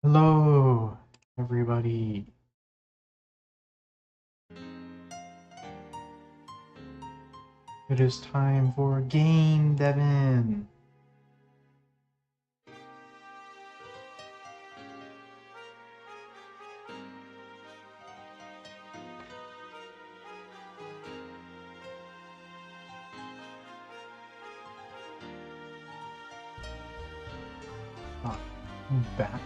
Hello, everybody. It is time for Game Devin. I'm back.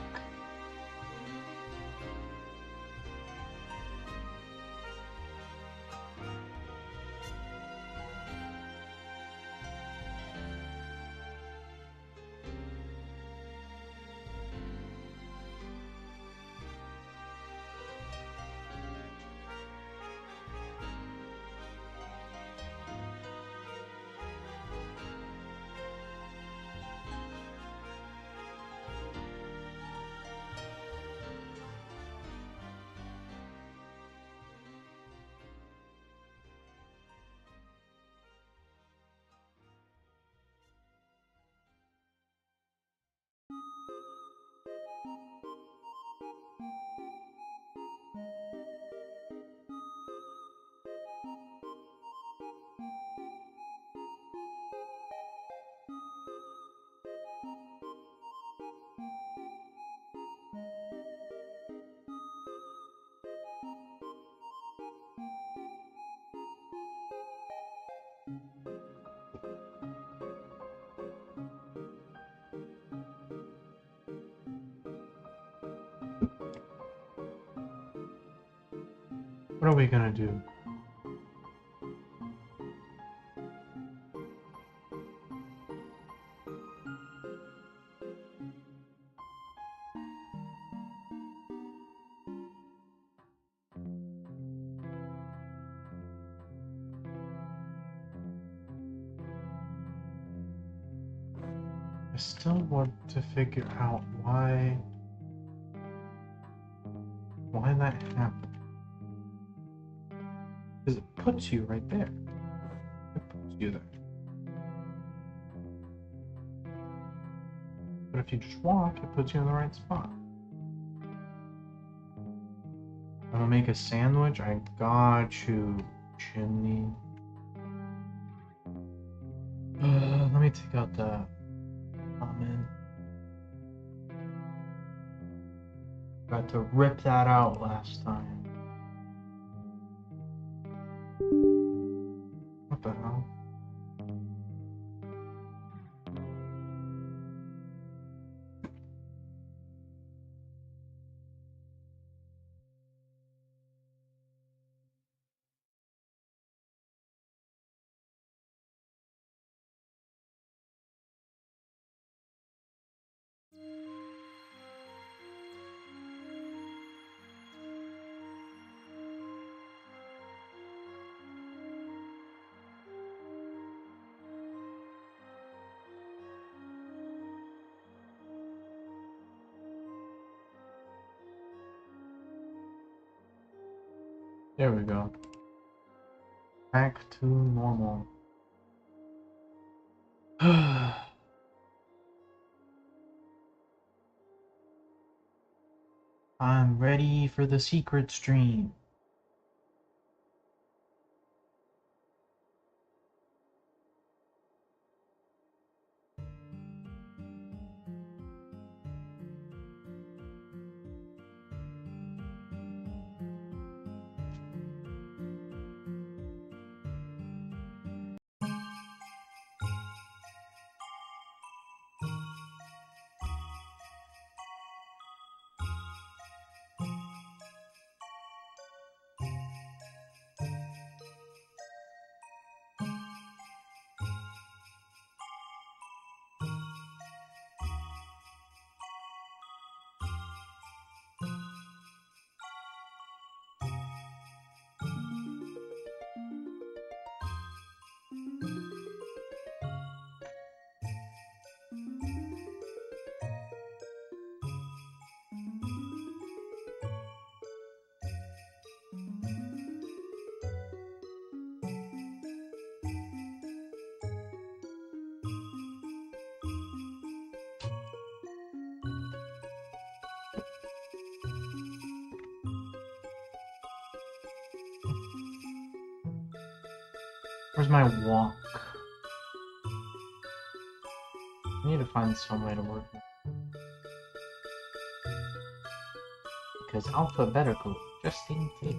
What are we gonna do? I still want to figure out why that happened. Because it puts you right there. It puts you there. But if you just walk, it puts you in the right spot. I'm gonna make a sandwich. I got you, chimney. Let me take out the comment. Got to rip that out last time. What the hell? There we go. Back to normal. I'm ready for the secret stream. Where's my walk? I need to find some way to work it. Because alphabetical just in case.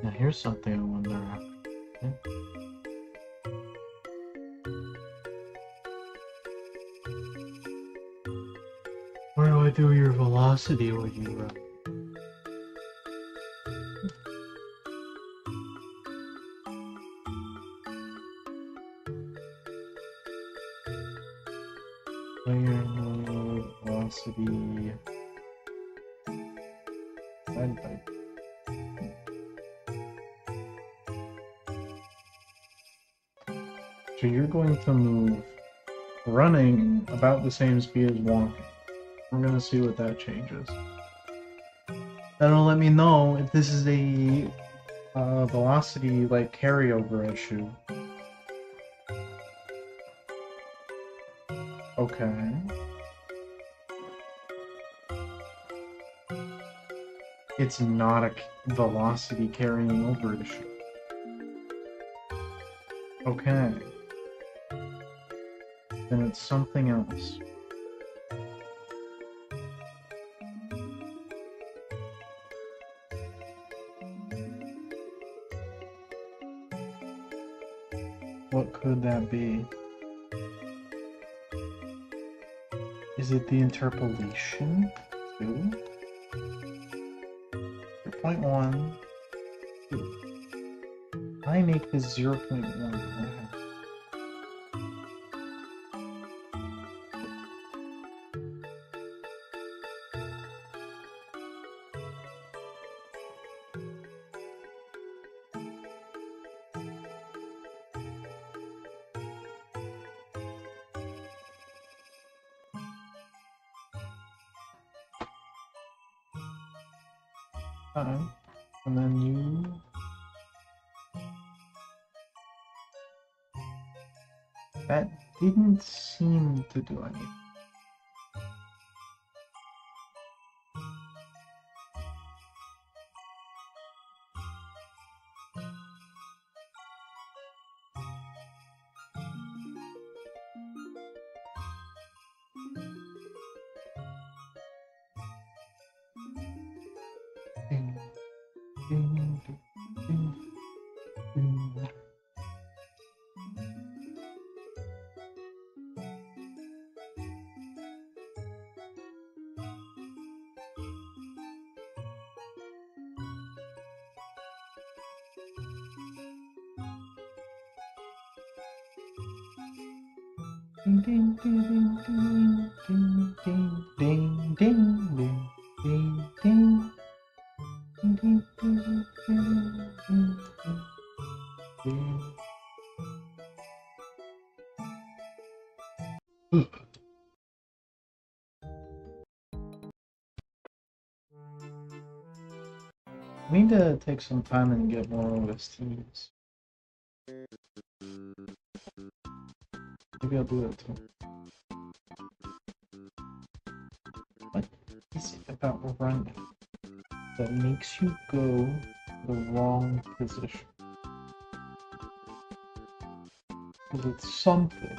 Now here's something I wonder after. Where do I do your velocity when you run? Player mode velocity. So you're going to move running about the same speed as walking. We're gonna see what that changes. That'll let me know if this is a velocity like carryover issue. Okay. It's not a velocity carrying over issue. Okay. Then it's something else. What could that be? Is it the interpolation? 2? 0.1. 2. I make this 0.1. And then you that didn't seem to do anything. Ding, ding, ding, ding. Ding ding ding ding ding ding ding ding ding ding ding ding ding ding ding ding. I need to take some time and get more OSTs. Maybe I'll do that too. What is it about running that makes you go the wrong position? Because it's something.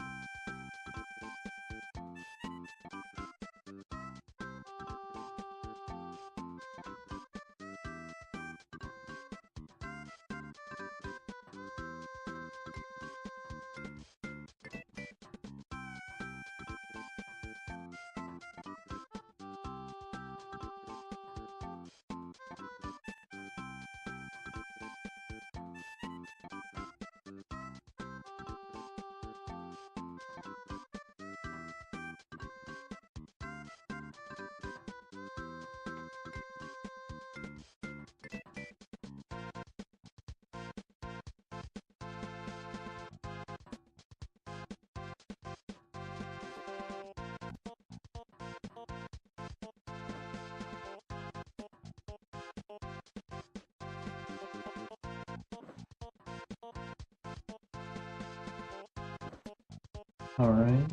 All right.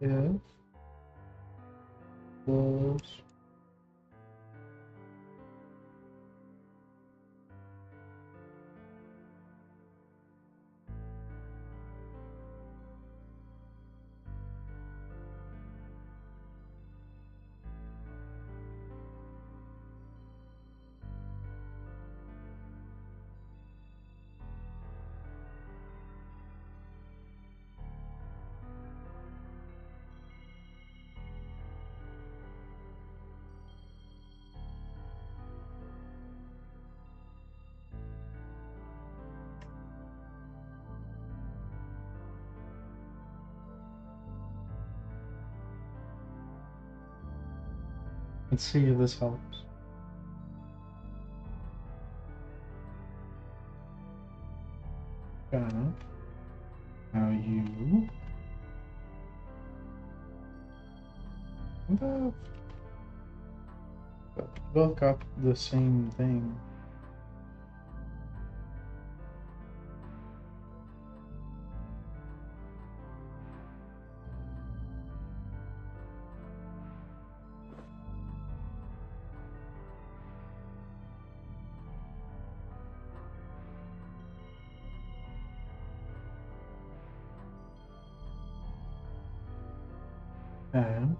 If was Let's see if this helps. Got it. Now you both got the same thing. And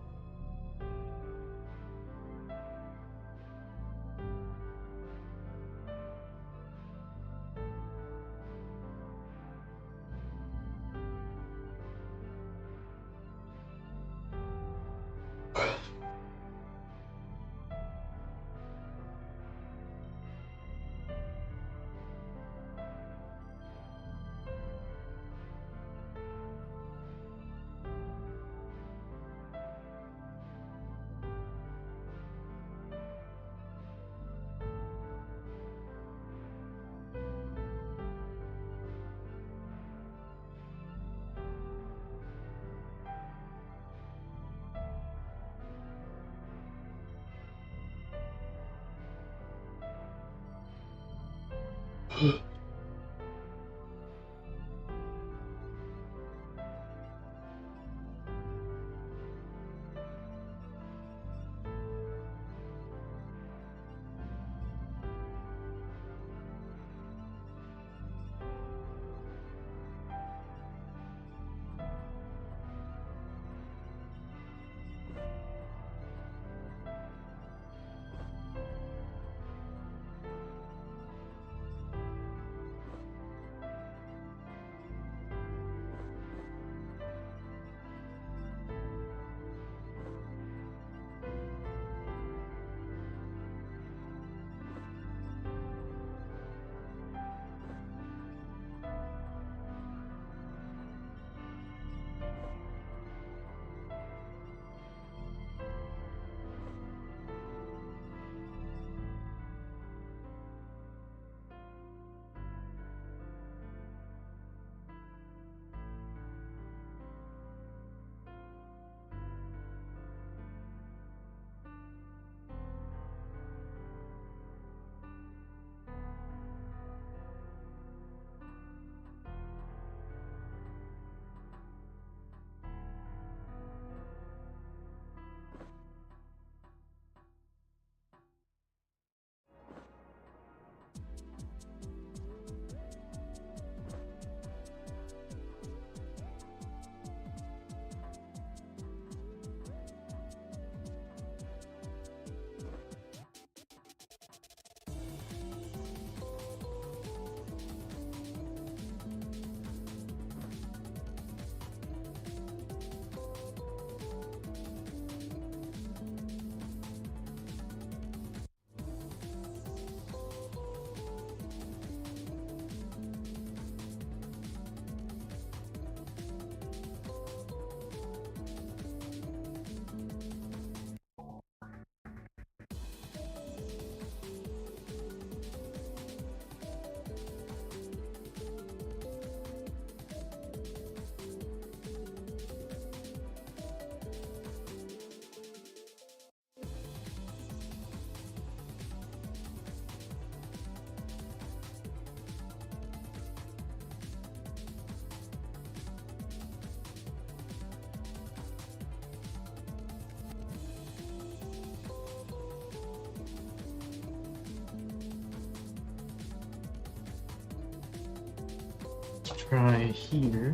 try here.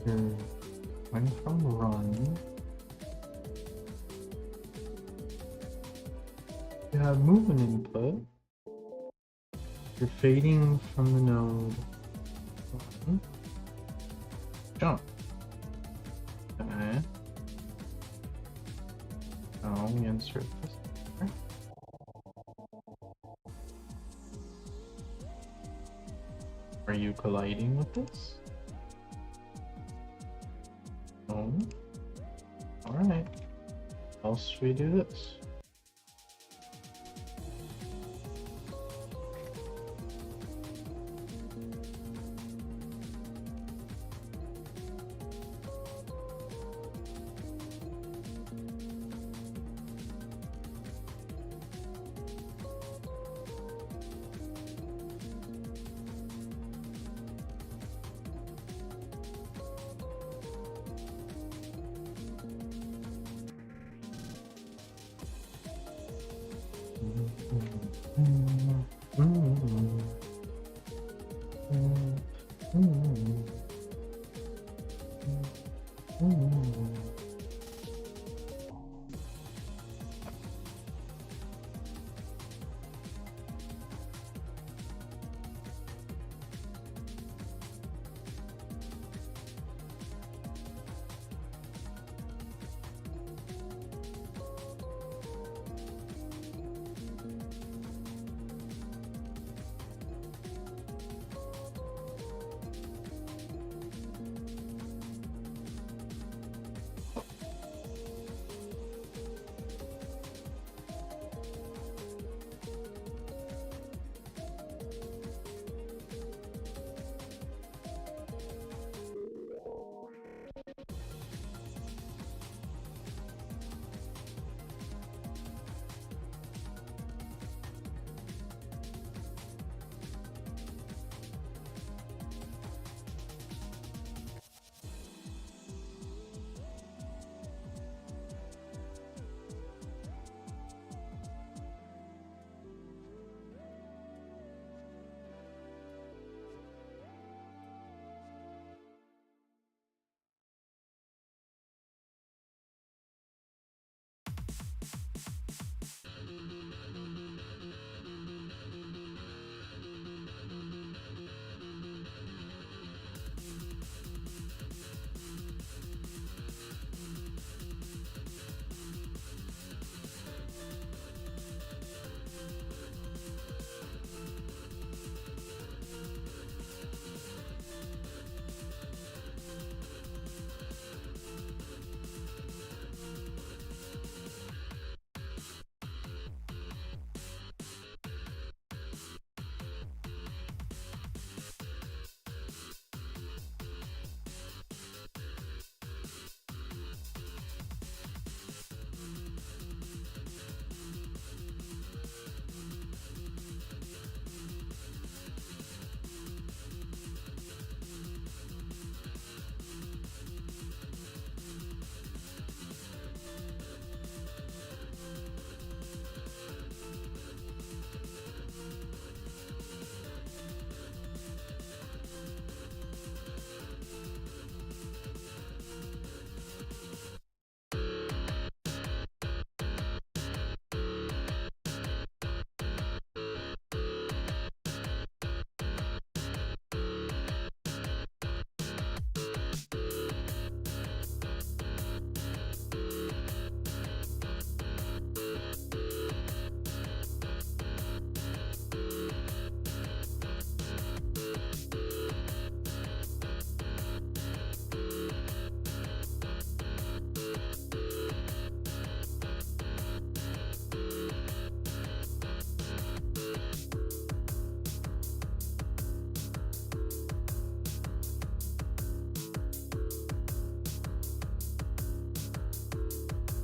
You're going from run. You have movement input. You're fading from the node. Jump. Okay. Now we insert this. Here. Are you colliding with this? No? Alright. How else we do this?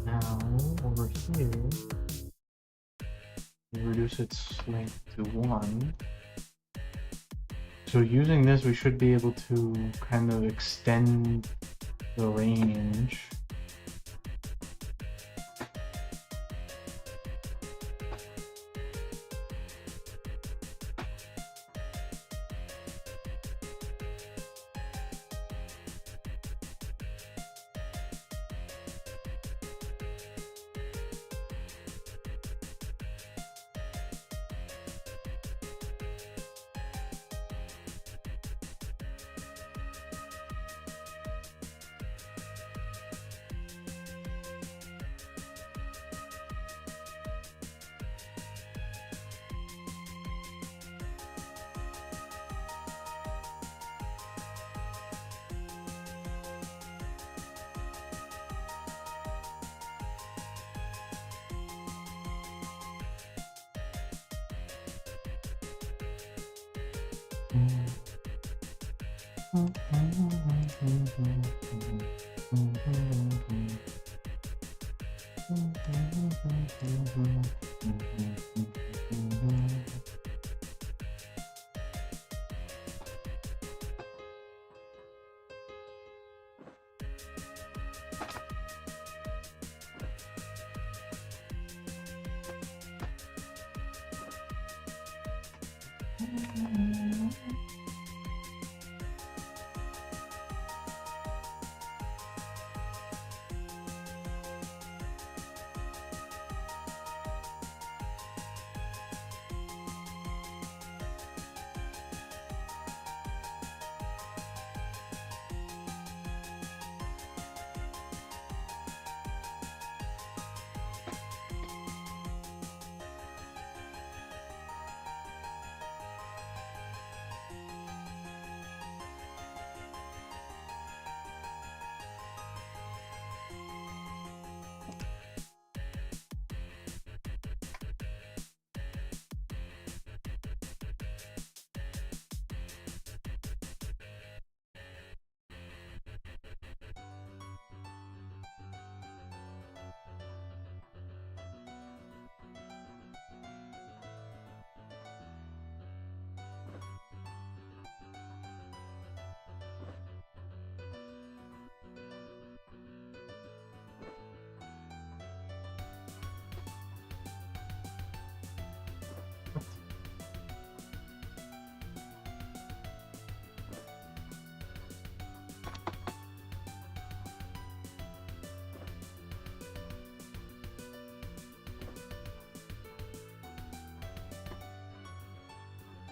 Now, over here, we reduce its length to 1. So using this, we should be able to kind of extend the range.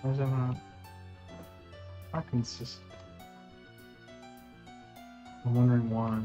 Why is that not consistent? I'm wondering why.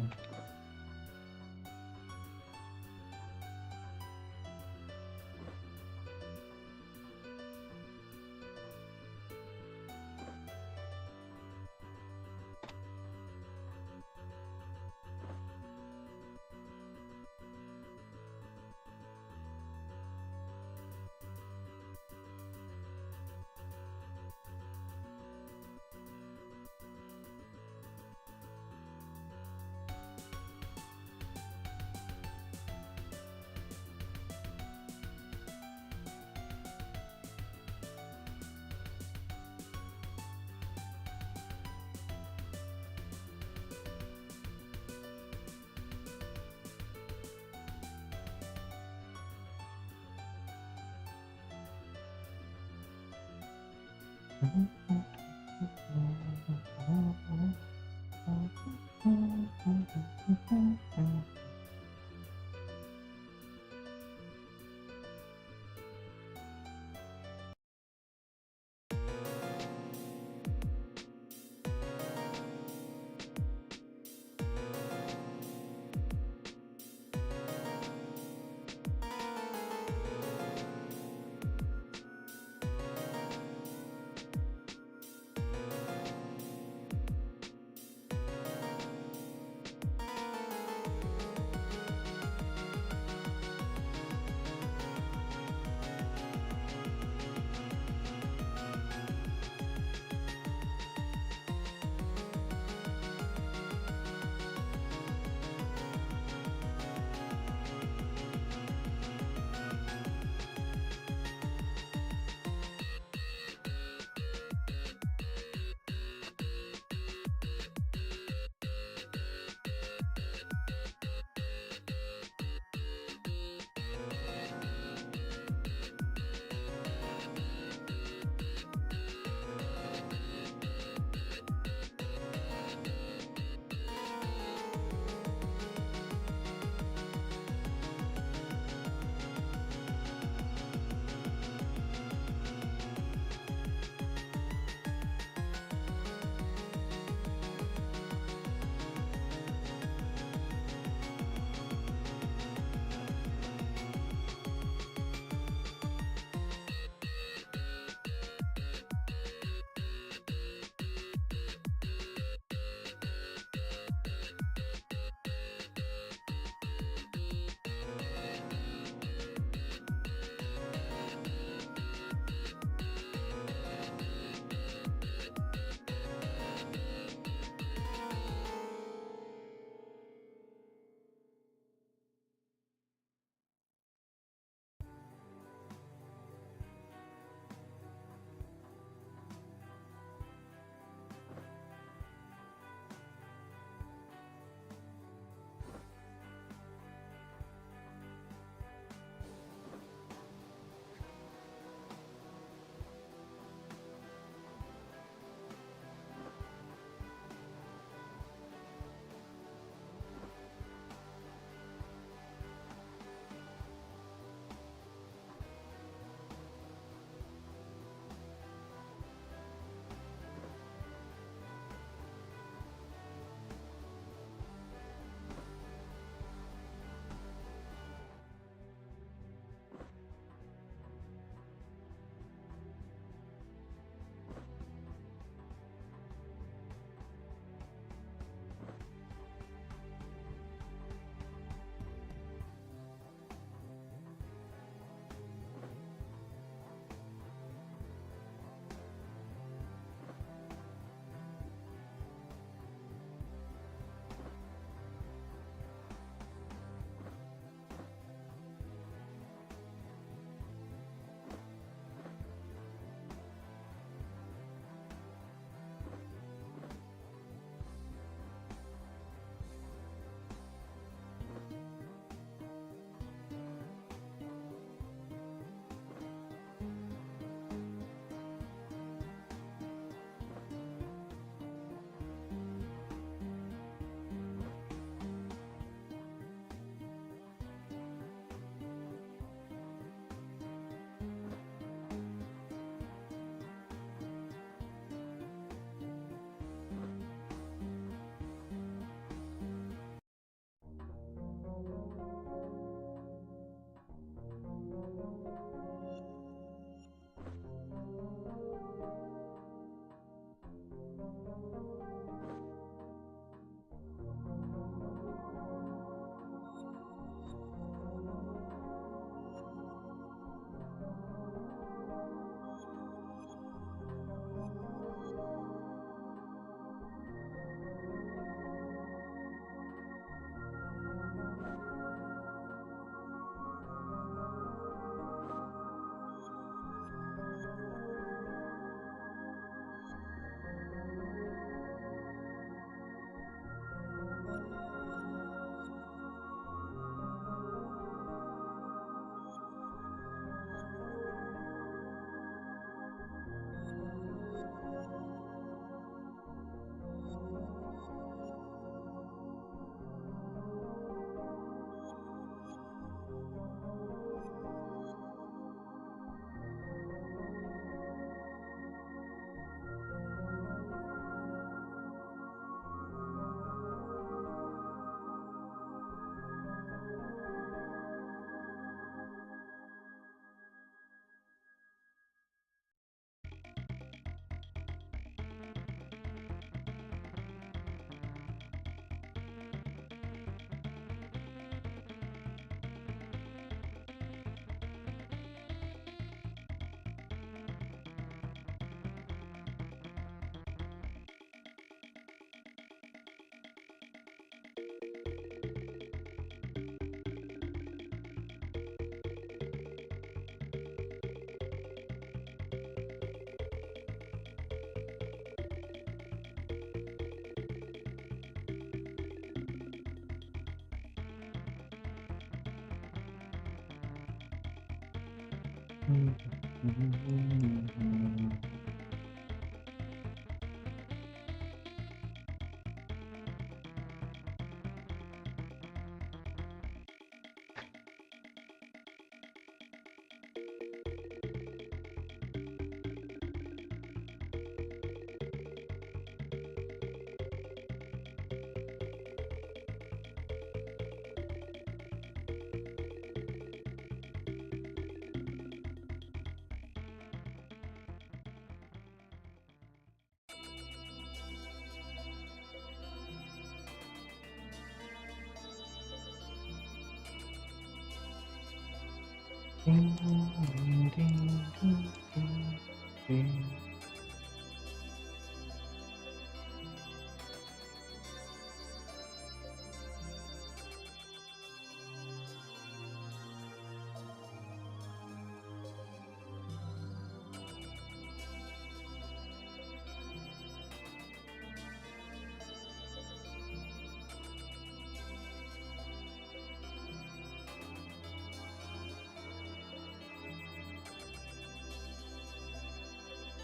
Ding, ding, ding, ding, ding.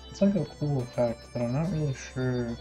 It's like a cool effect, but I'm not really sure.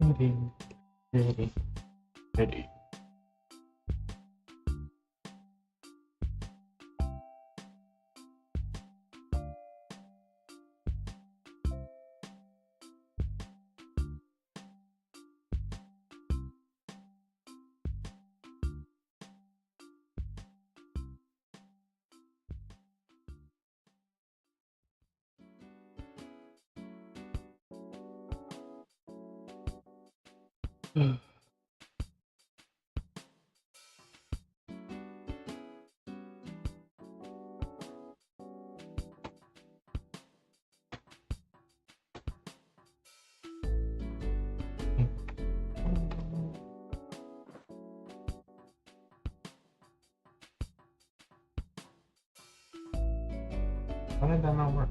Ready, ready, ready. Why did that not work?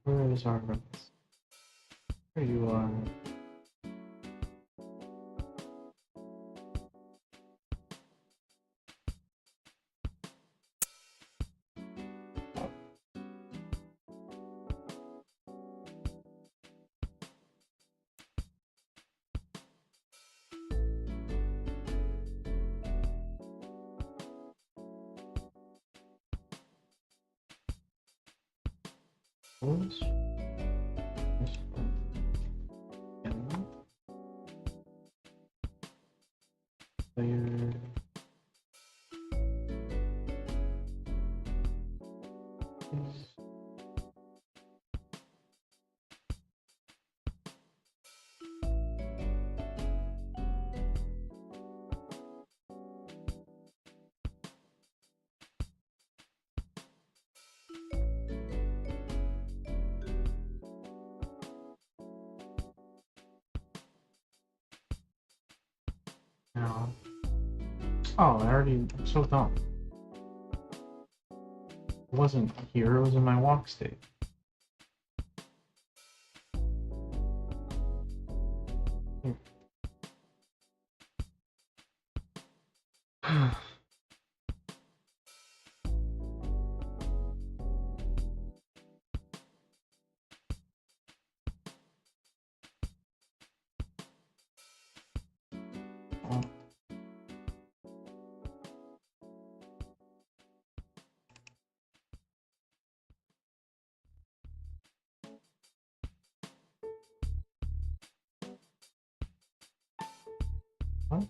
Where is our roads? There you are. Those? This one. And player. Is now. Oh, I'm so dumb. It wasn't here, it was in my walk state. Oh. What?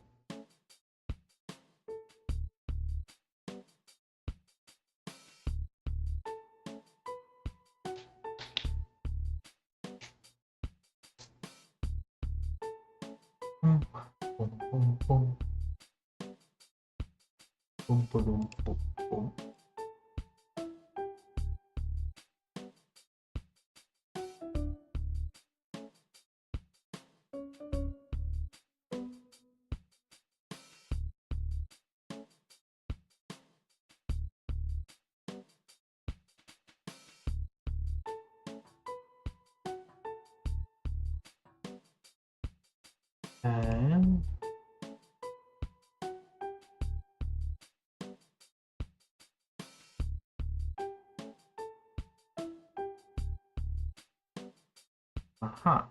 Boom, boom, boom. Boom, boom, boom, boom. And aha.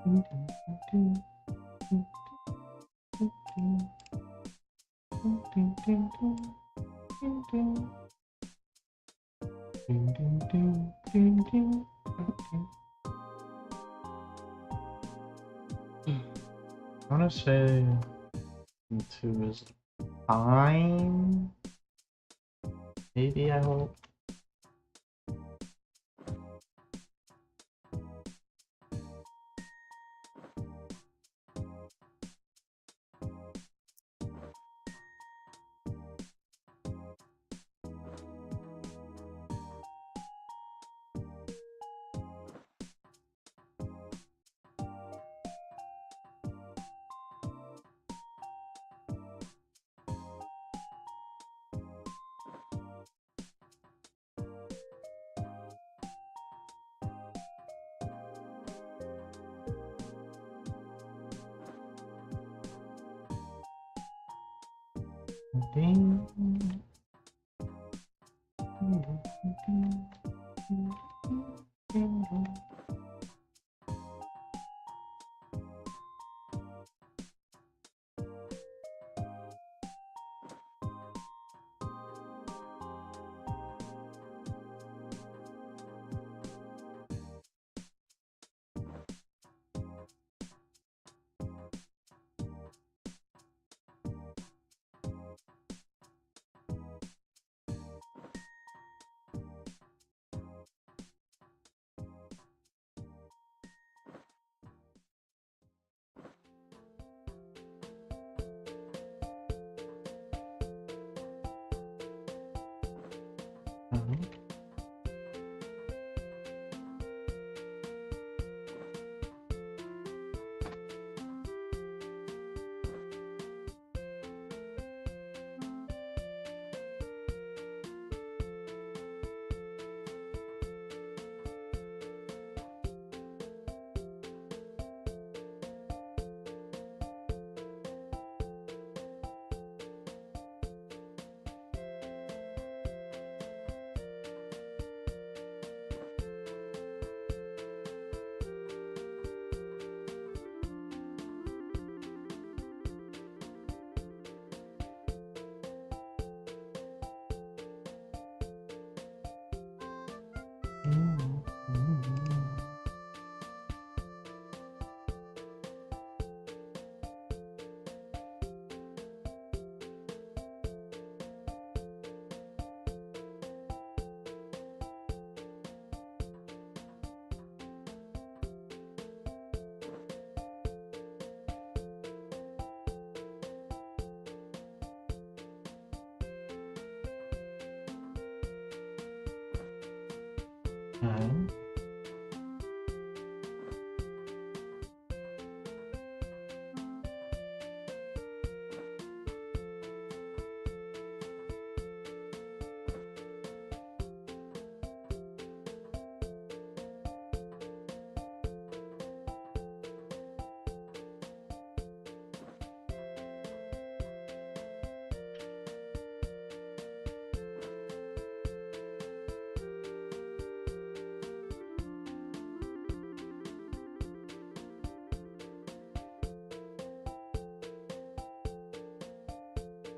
I want to say 2 is fine. Maybe, I hope. Ding.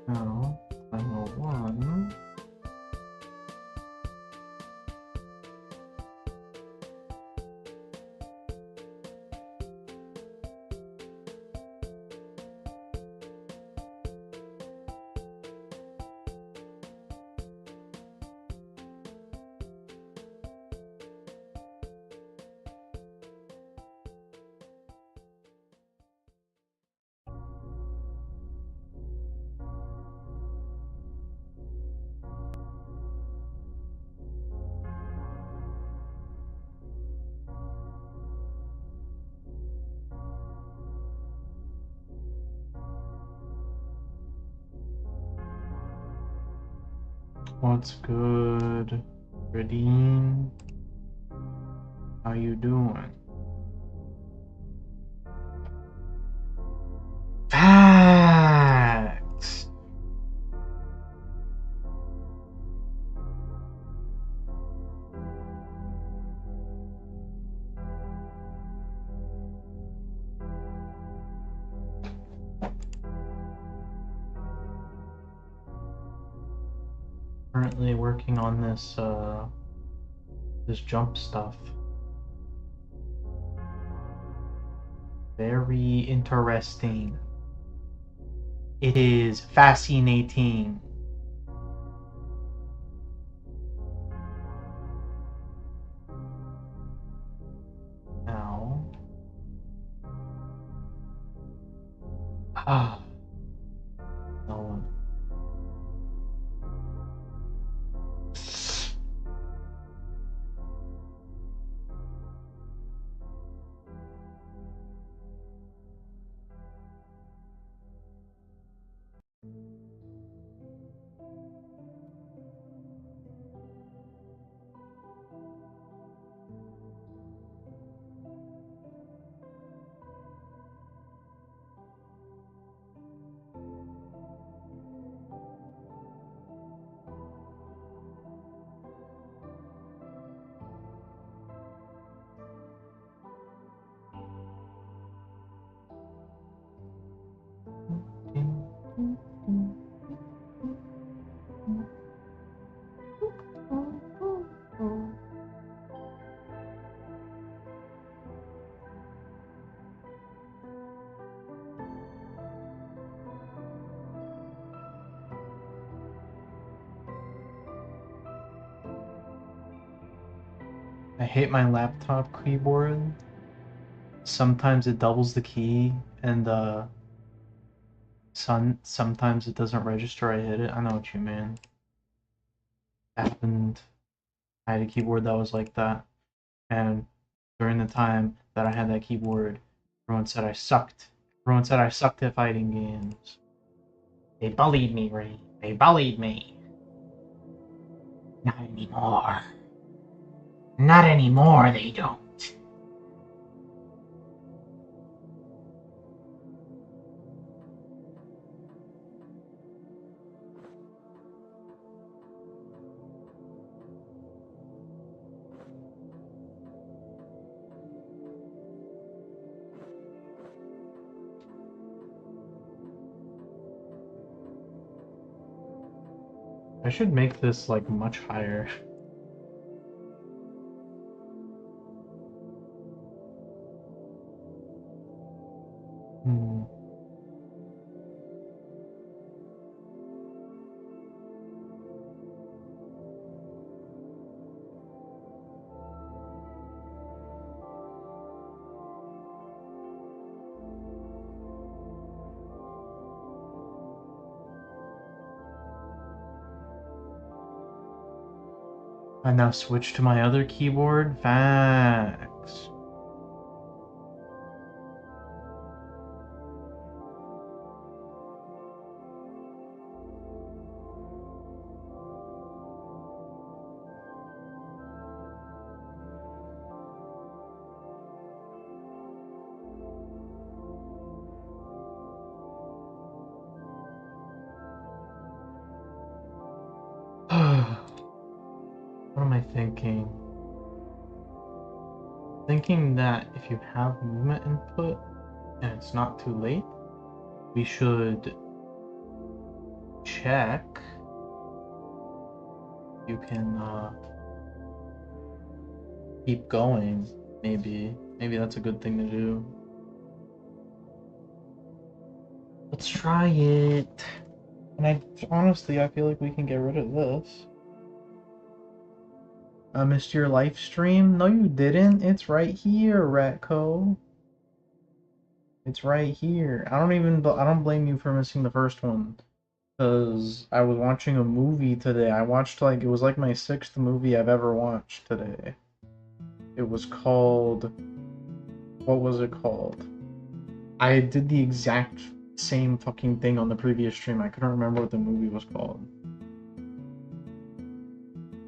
Now, level 1. What's good, Radine? How you doing? Facts. Currently working on this this jump stuff. Very interesting. It is fascinating. Now. Ah. No. I hate my laptop keyboard. Sometimes it doubles the key, and sometimes it doesn't register I hit it. I know what you mean. Happened. I had a keyboard that was like that, and during the time that I had that keyboard, everyone said I sucked. Everyone said I sucked at fighting games. They bullied me, Ray. They bullied me. Not anymore. Not anymore, they don't. I should make this like much higher. Hmm. I now switch to my other keyboard. Facts. What am I thinking? Thinking that if you have movement input and it's not too late, we should check. You can keep going. Maybe that's a good thing to do. Let's try it. And honestly, I feel like we can get rid of this. I missed your live stream? No, you didn't. It's right here, Ratco. It's right here. I don't blame you for missing the first one. Because I was watching a movie today. I watched it was like my 6th movie I've ever watched today. It was called... What was it called? I did the exact same fucking thing on the previous stream. I couldn't remember what the movie was called.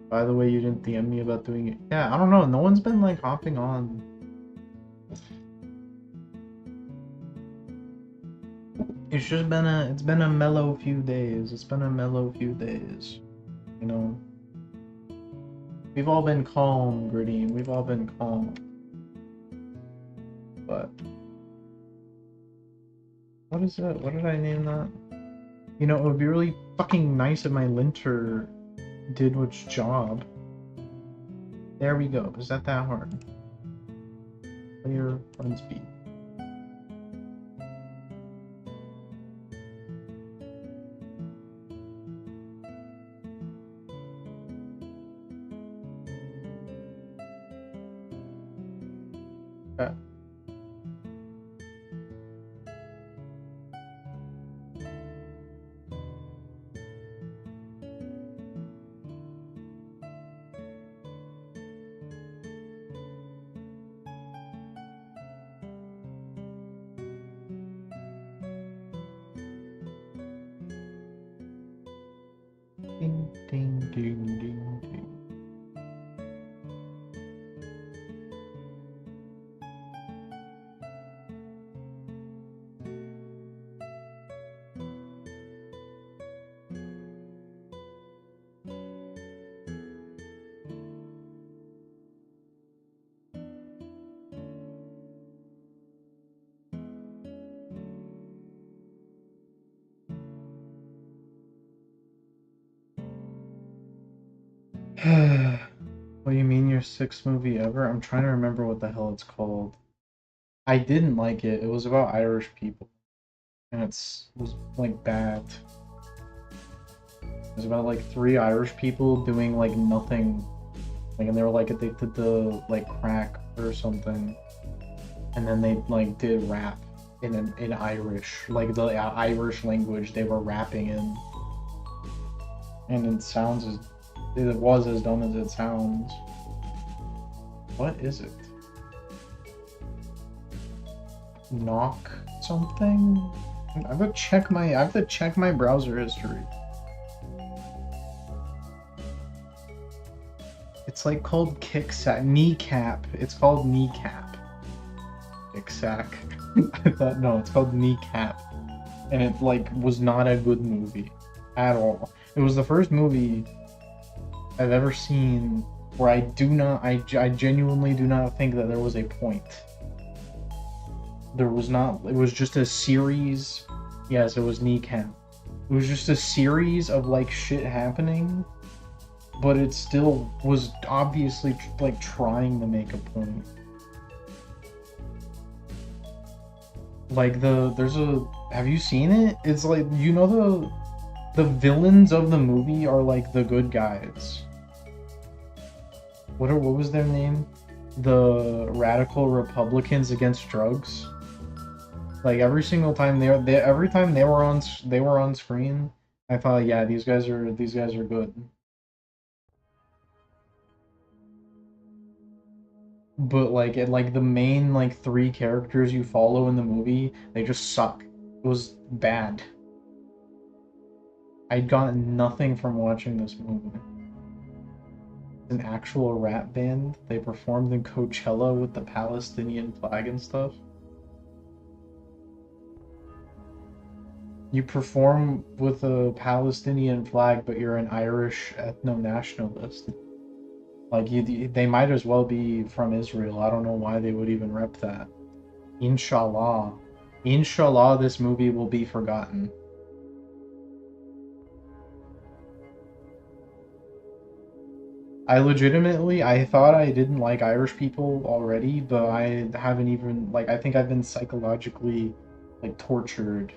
By the way, you didn't DM me about doing it. Yeah, I don't know. No one's been like hopping on. It's been a mellow few days. It's been a mellow few days. You know. We've all been calm, Gritty. We've all been calm. But what did I name that? You know, it would be really fucking nice if my linter did which job. There we go. Is that hard? Player run speed. Okay. Ding, ding, ding, ding, ding. What do you mean your sixth movie ever? I'm trying to remember what the hell it's called. I didn't like it. It was about Irish people. And it was like bad. It was about like three Irish people doing like nothing. Like, and they were like addicted to like crack or something. And then they like did rap in Irish. Like the Irish language they were rapping in. And it was as dumb as it sounds. What is it? Knock something? I have to check my browser history. It's like called kneecap. It's called kneecap. Kicksack. I thought no, it's called kneecap. And it like was not a good movie at all. It was the first movie I've ever seen where I genuinely do not think that there was a point. There was not. It was just a series. Yes, it was kneecap. It was just a series of like shit happening, but it still was obviously like trying to make a point. Like have you seen it? It's like, you know, the villains of the movie are like the good guys. What was their name? The radical Republicans against drugs. Like every single time every time they were on screen, I thought, yeah, these guys are good. But like the main like three characters you follow in the movie, they just suck. It was bad. I got nothing from watching this movie. An actual rap band. They performed in Coachella with the Palestinian flag and stuff. You perform with a Palestinian flag, but you're an Irish ethno-nationalist. Like, they might as well be from Israel. I don't know why they would even rep that. Inshallah. Inshallah, this movie will be forgotten. I thought I didn't like Irish people already, but I haven't even, like, I think I've been psychologically, like, tortured.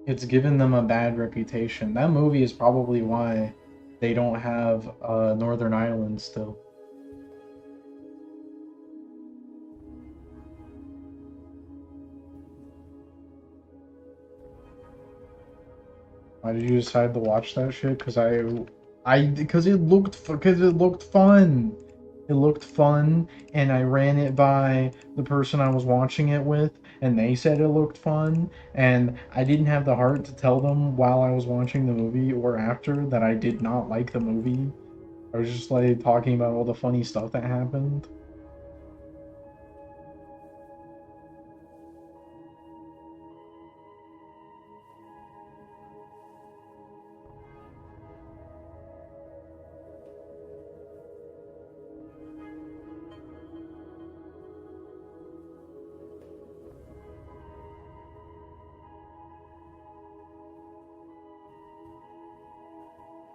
It's given them a bad reputation. That movie is probably why they don't have Northern Ireland still. Why did you decide to watch that shit? Because because it looked fun. It looked fun, and I ran it by the person I was watching it with, and they said it looked fun, and I didn't have the heart to tell them while I was watching the movie or after that I did not like the movie. I was just like talking about all the funny stuff that happened.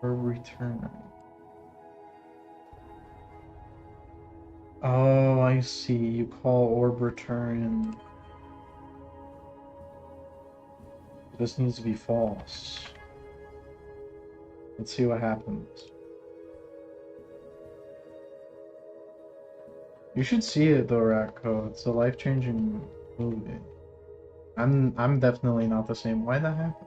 Or return. Oh, I see. You call orb return. This needs to be false. Let's see what happens. You should see it though, Ratko. It's a life-changing movie. I'm definitely not the same. Why that happen?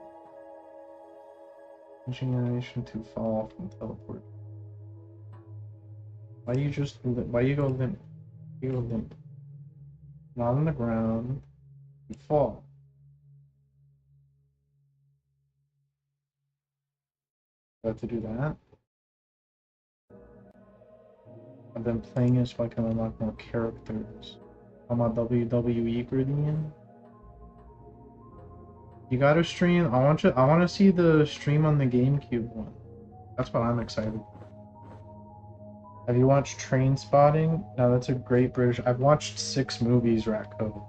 Changing animation to fall off and teleport. Why you just why you go limp? You go limp. Not on the ground. You fall. I have to do that. I've been playing it so I can unlock more characters. I'm a WWE Gridian. You gotta stream. I want to see the stream on the GameCube one. That's what I'm excited for. Have you watched Train Spotting? No, that's a great British. I've watched 6 movies, Ratko.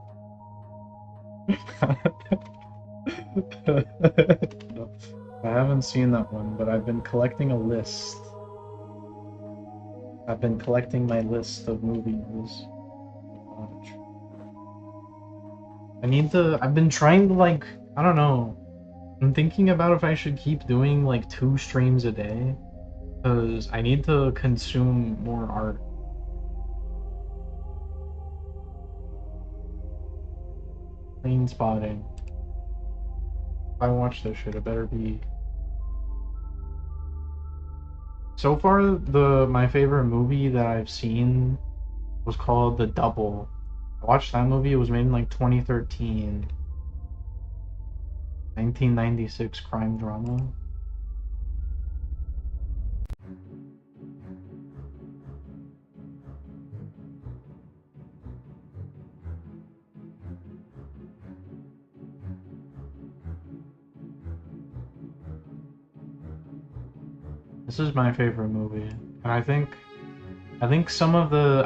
No, I haven't seen that one, but I've been collecting a list. I've been collecting my list of movies. I've been trying to, like, I don't know. I'm thinking about if I should keep doing like 2 streams a day, because I need to consume more art. Plane spotting. If I watch this shit, it better be. So far, my favorite movie that I've seen was called The Double. I watched that movie. It was made in like 2013. 1996 crime drama. This is my favorite movie, and I think some of the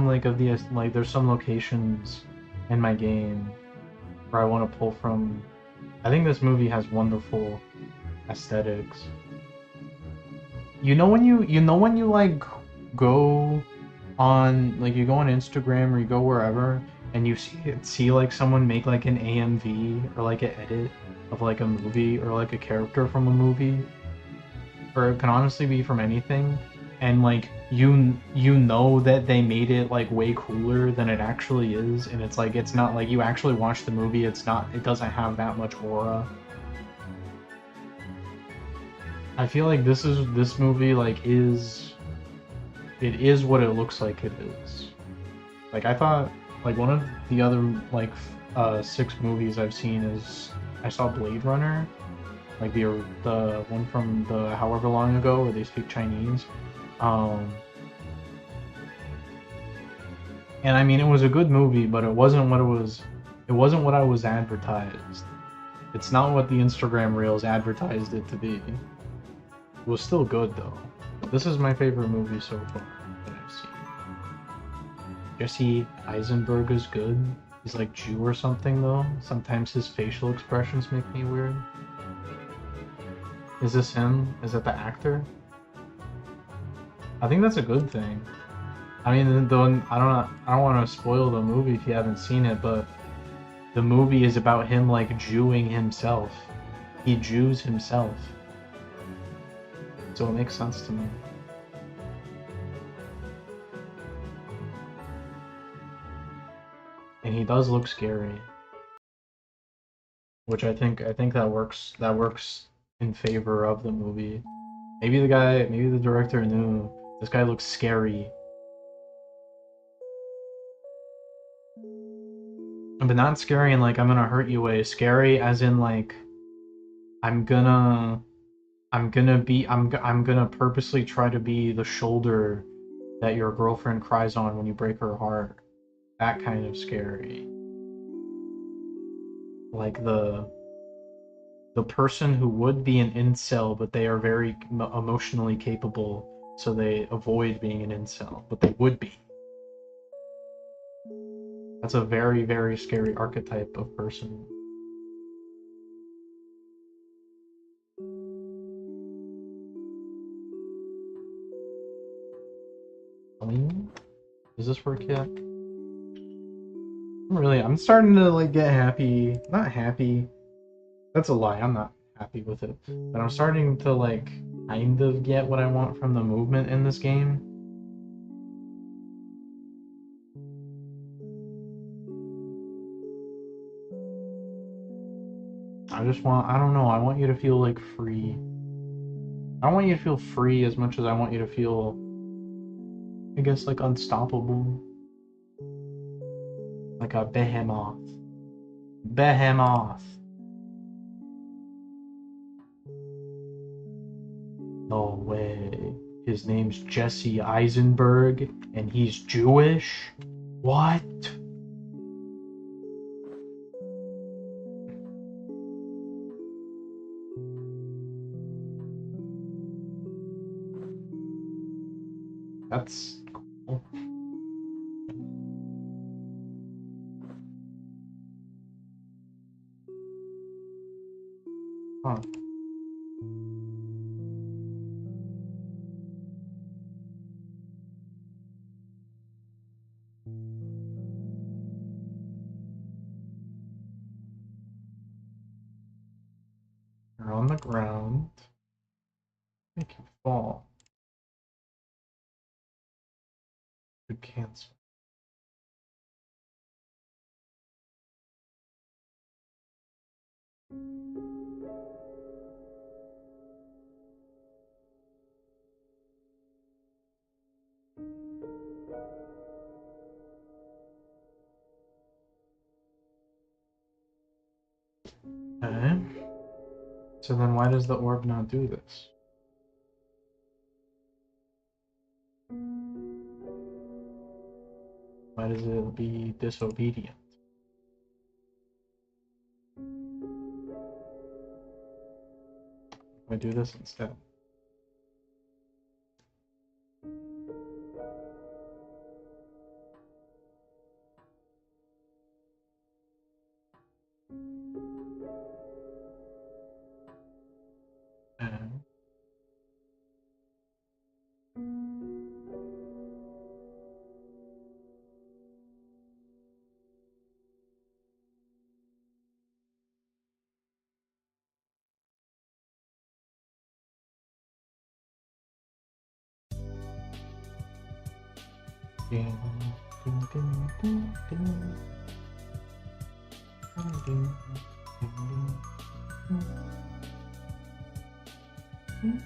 like of the like there's some locations in my game where I want to pull from. I think this movie has wonderful aesthetics. You know when you like go on you go on Instagram or you go wherever and you see like someone make like an AMV or like an edit of like a movie or like a character from a movie, or it can honestly be from anything, and like you know that they made it like way cooler than it actually is, and it's like it's not like you actually watch the movie, it doesn't have that much aura. I feel like this movie like is what it looks like it is. Like I thought like one of the other like 6 movies I've seen is I saw Blade Runner, like the one from the however long ago where they speak Chinese. And I mean it was a good movie, but it wasn't what I was advertised. It's not what the Instagram Reels advertised it to be. It was still good though. This is my favorite movie so far that I've seen. Jesse Eisenberg is good. He's like Jew or something though. Sometimes his facial expressions make me weird. Is this him? Is that the actor? I think that's a good thing. I mean, I don't want to spoil the movie if you haven't seen it, but the movie is about him like Jewing himself. He Jews himself. So it makes sense to me. And he does look scary. Which I think that works in favor of the movie. Maybe the director knew this guy looks scary. But not scary in like I'm gonna hurt you way. Scary as in like I'm gonna purposely try to be the shoulder that your girlfriend cries on when you break her heart. That kind of scary. Like the person who would be an incel, but they are very emotionally capable, so they avoid being an incel, but they would be. That's a very, very scary archetype of person. Does this work yet? I'm starting to like get happy. Not happy. That's a lie. I'm not happy with it. But I'm starting to like kind of get what I want from the movement in this game. I don't know, I want you to feel like free. I don't want you to feel free as much as I want you to feel, I guess, like unstoppable. Like a behemoth. Behemoth. No way. His name's Jesse Eisenberg, and he's Jewish? What? That's cool. Huh. You're on the ground. Make you fall. Could cancel. Okay. So then why does the orb not do this? Why does it be disobedient? I do this instead. Okay. Ding, ding, ding, ding, ding. Ding, ding, ding, ding, ding.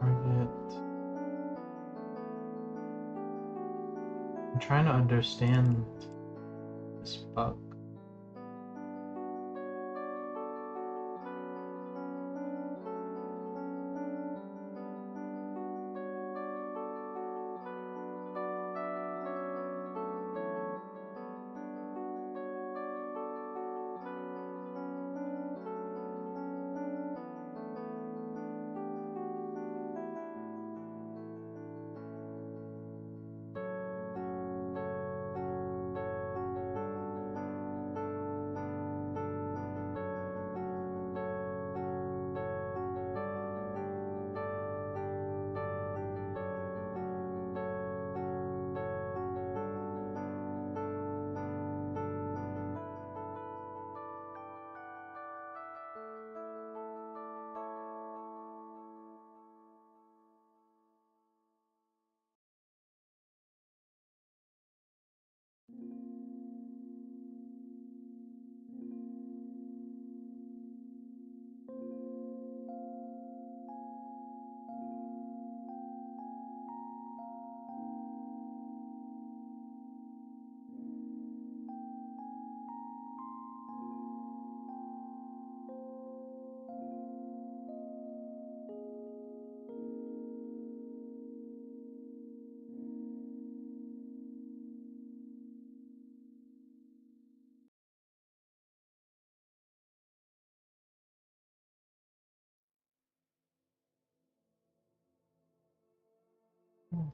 Target. I'm trying to understand this bug.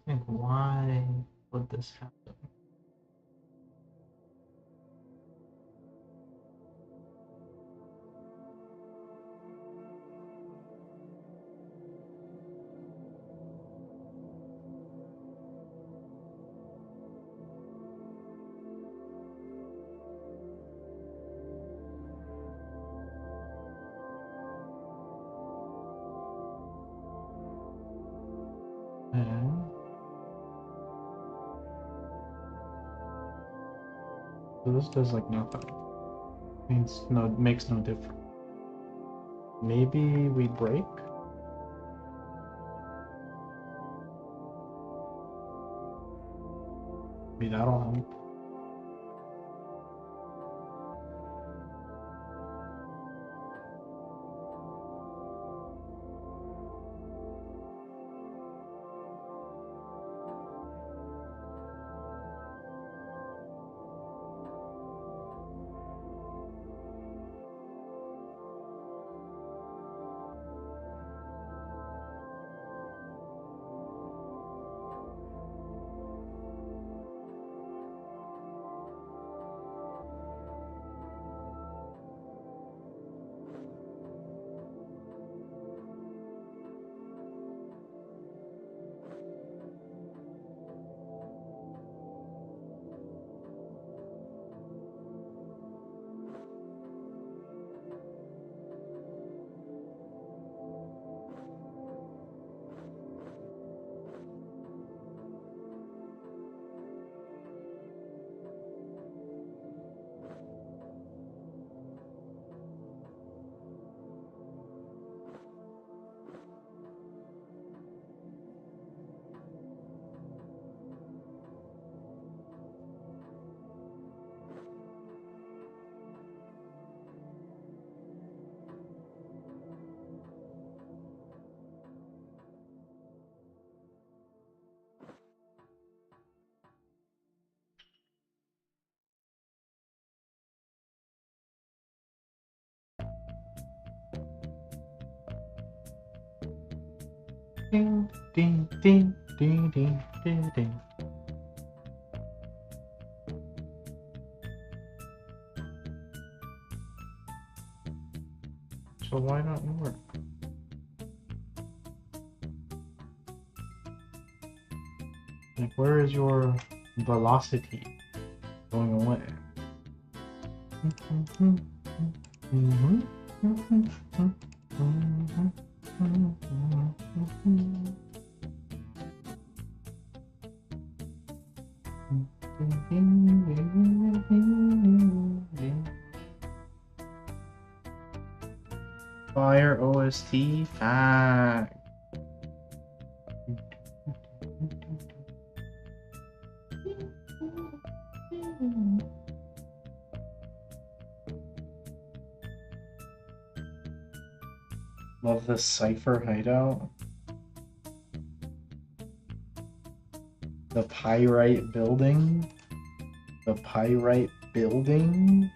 think, why would this happen? So this does like nothing. Means no, makes no difference. Maybe we break? Maybe that'll help. Ding, ding, ding, ding, ding, ding, ding. So why not work? Like, where is your velocity going away? Fire OST fact. Love this cipher hideout. The pyrite building. The pyrite building.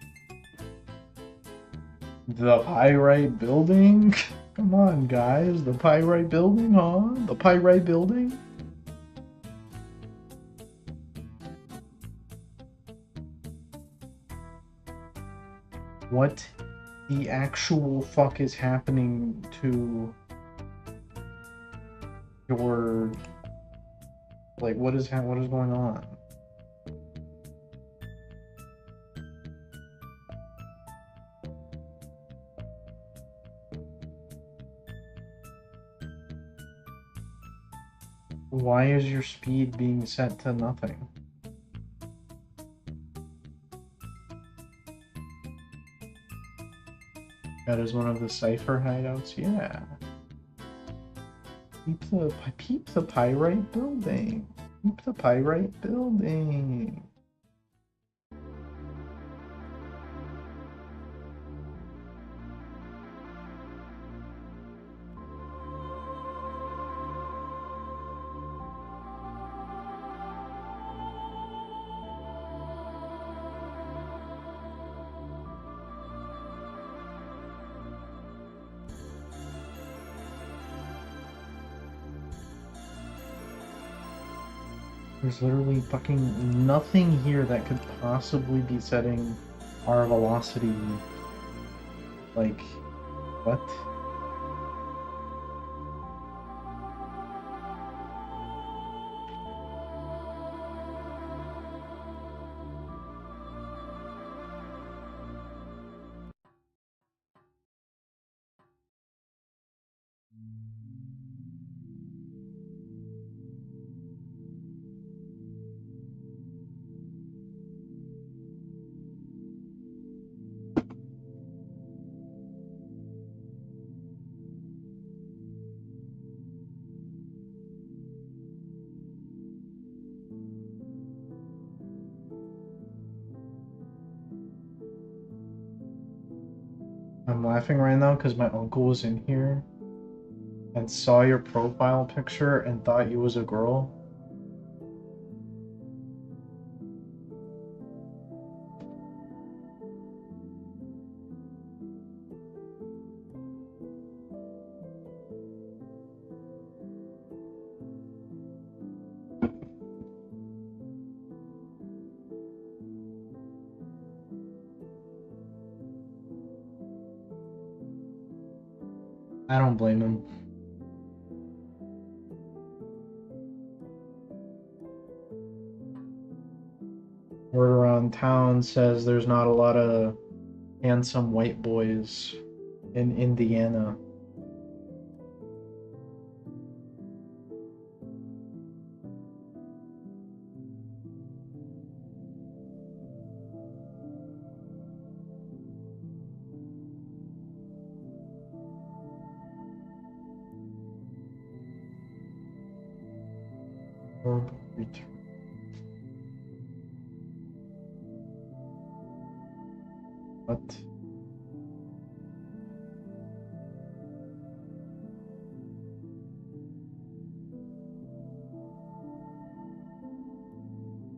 The pyrite building? Come on, guys. The pyrite building, huh? The pyrite building? What the actual fuck is happening to your... Like, what is going on? Why is your speed being set to nothing? That is one of the cipher hideouts, yeah. Peep the pyrite building. Peep the pyrite building. There's literally fucking nothing here that could possibly be setting our velocity. Like, what? I'm laughing right now because my uncle was in here and saw your profile picture and thought you was a girl. I don't blame him. Word around town says there's not a lot of handsome white boys in Indiana. Horrible return. What?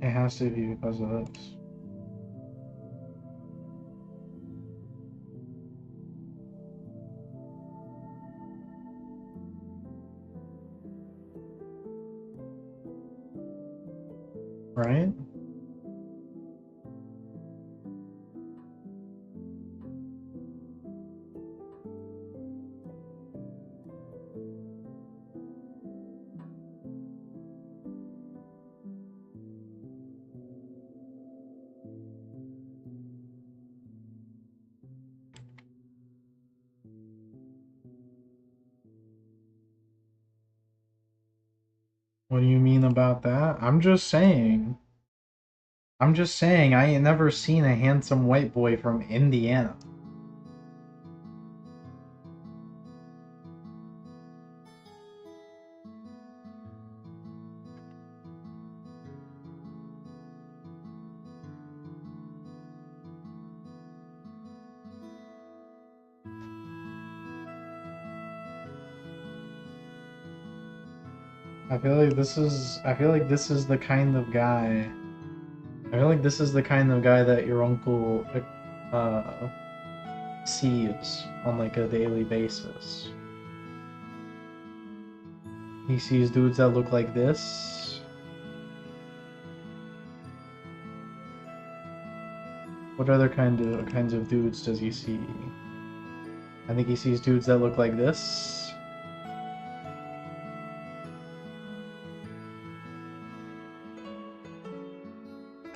It has to be because of this. Right? What do you mean about that? I'm just saying. I ain't never seen a handsome white boy from Indiana. I feel like this is the kind of guy. I feel like this is the kind of guy that your uncle uh sees on like a daily basis. He sees dudes that look like this. What other kinds of dudes does he see? I think he sees dudes that look like this.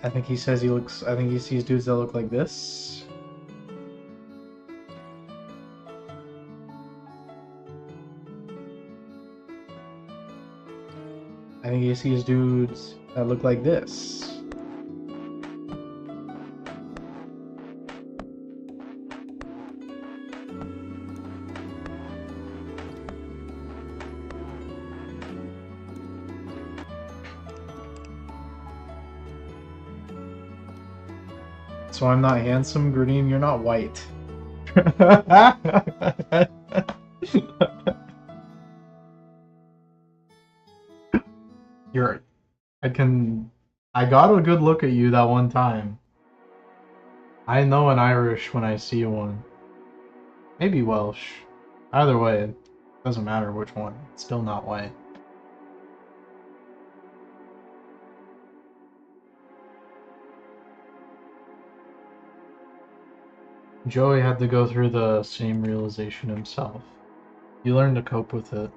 I think he sees dudes that look like this. I think he sees dudes that look like this. So I'm not handsome, Green, you're not white. You're I got a good look at you that one time. I know an Irish when I see one. Maybe Welsh. Either way, it doesn't matter which one. It's still not white. Joey had to go through the same realization himself. You learn to cope with it.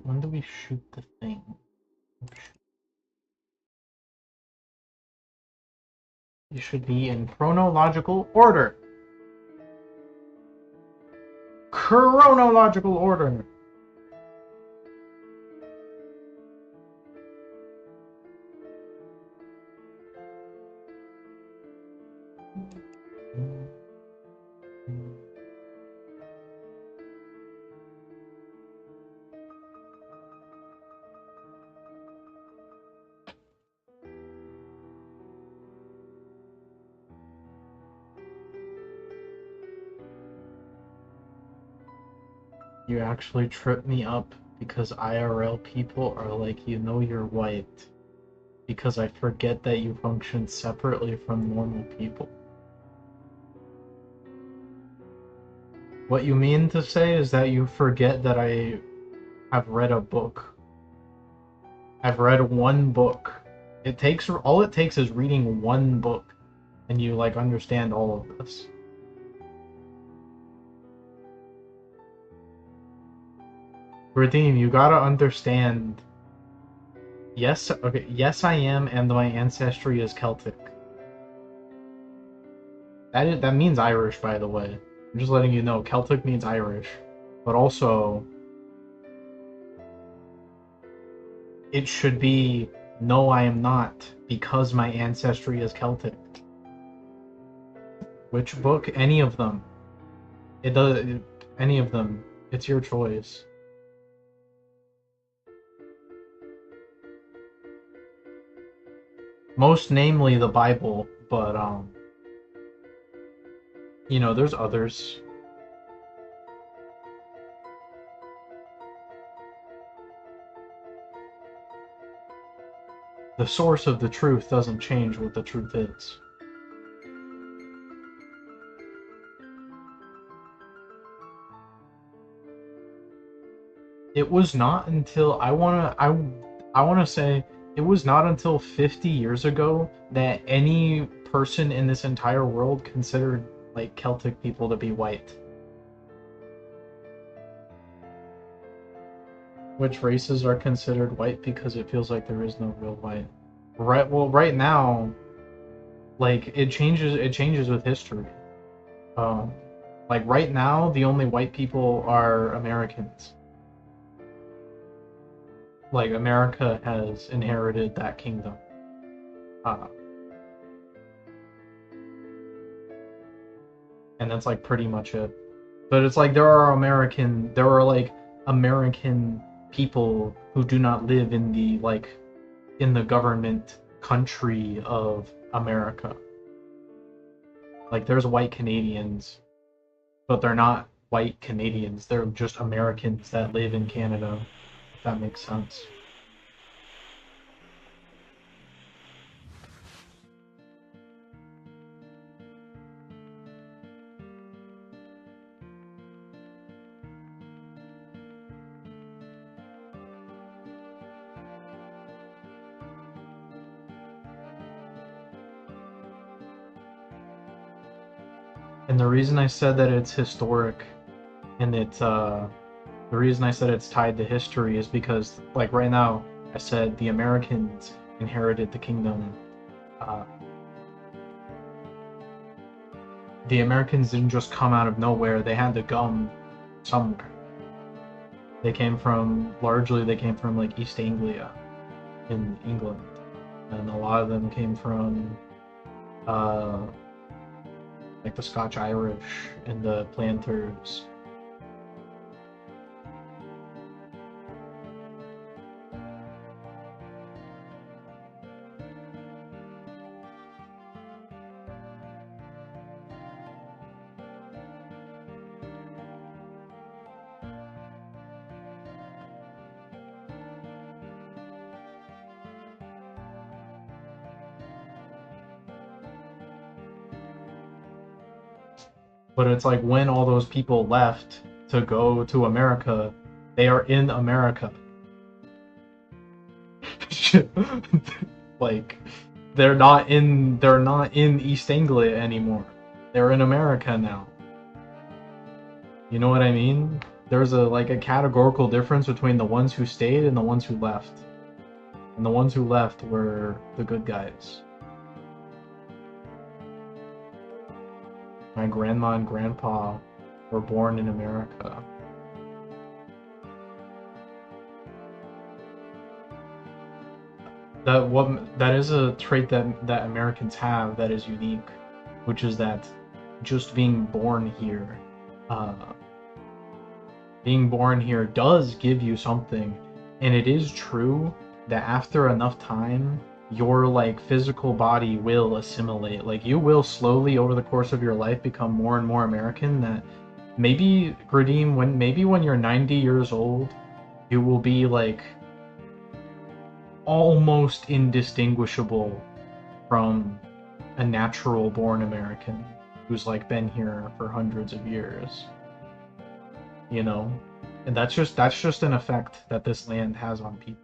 When do we shoot the thing? You should be in chronological order. Chronological order. You actually trip me up because IRL people are like, you know you're white. Because I forget that you function separately from normal people. What you mean to say is that you forget that I have read a book. I've read one book. All it takes is reading one book, and you like understand all of this. Redeem, you gotta understand. Yes, okay, yes I am, and my ancestry is Celtic. That means Irish, by the way. I'm just letting you know, Celtic means Irish. But also, it should be, no I am not, because my ancestry is Celtic. Which book? Any of them. Any of them. It's your choice. Most namely the Bible, but you know, there's others. The source of the truth doesn't change what the truth is. It was not until I wanna say it was not until 50 years ago that any person in this entire world considered like Celtic people to be white. Which races are considered white because it feels like there is no real white. Right now, like it changes with history. Um, like right now, the only white people are Americans. Like America has inherited that kingdom. Uh, and that's like pretty much it. But it's like there are like American people who do not live in the government country of America. Like there's white Canadians, but they're not white Canadians. They're just Americans that live in Canada, if that makes sense. And the reason I said that it's historic and the reason I said it's tied to history is because like right now I said the Americans inherited the kingdom. Uh, the Americans didn't just come out of nowhere. They had to come somewhere. They came from like East Anglia in England, and a lot of them came from uh, like the Scotch Irish and the planters. But it's like when all those people left to go to America, they are in America. Like they're not in East Anglia anymore. They're in America now. You know what I mean? There's a categorical difference between the ones who stayed and the ones who left. And the ones who left were the good guys. My grandma and grandpa were born in America. That is a trait that Americans have that is unique, which is that just being born here does give you something. And it is true that after enough time your like physical body will assimilate. Like you will slowly over the course of your life become more and more American. That maybe Gradim, when you're 90 years old, you will be like almost indistinguishable from a natural born American who's like been here for hundreds of years. You know? And that's just an effect that this land has on people.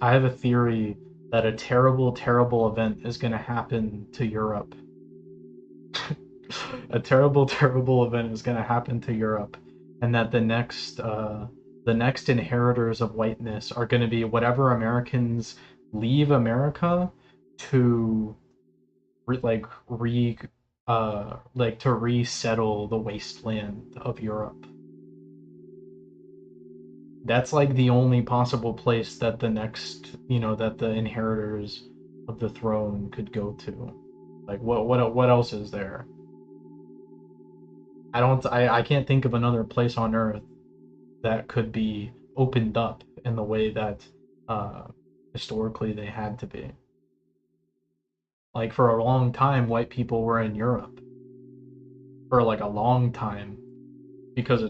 I have a theory that a terrible, terrible event is going to happen to Europe. A terrible, terrible event is going to happen to Europe, and that the next inheritors of whiteness are going to be whatever Americans leave America to to resettle the wasteland of Europe. That's like the only possible place that that the inheritors of the throne could go to. Like what else is there? I can't think of another place on earth that could be opened up in the way that historically they had to be. Like for a long time white people were in Europe for like a long time because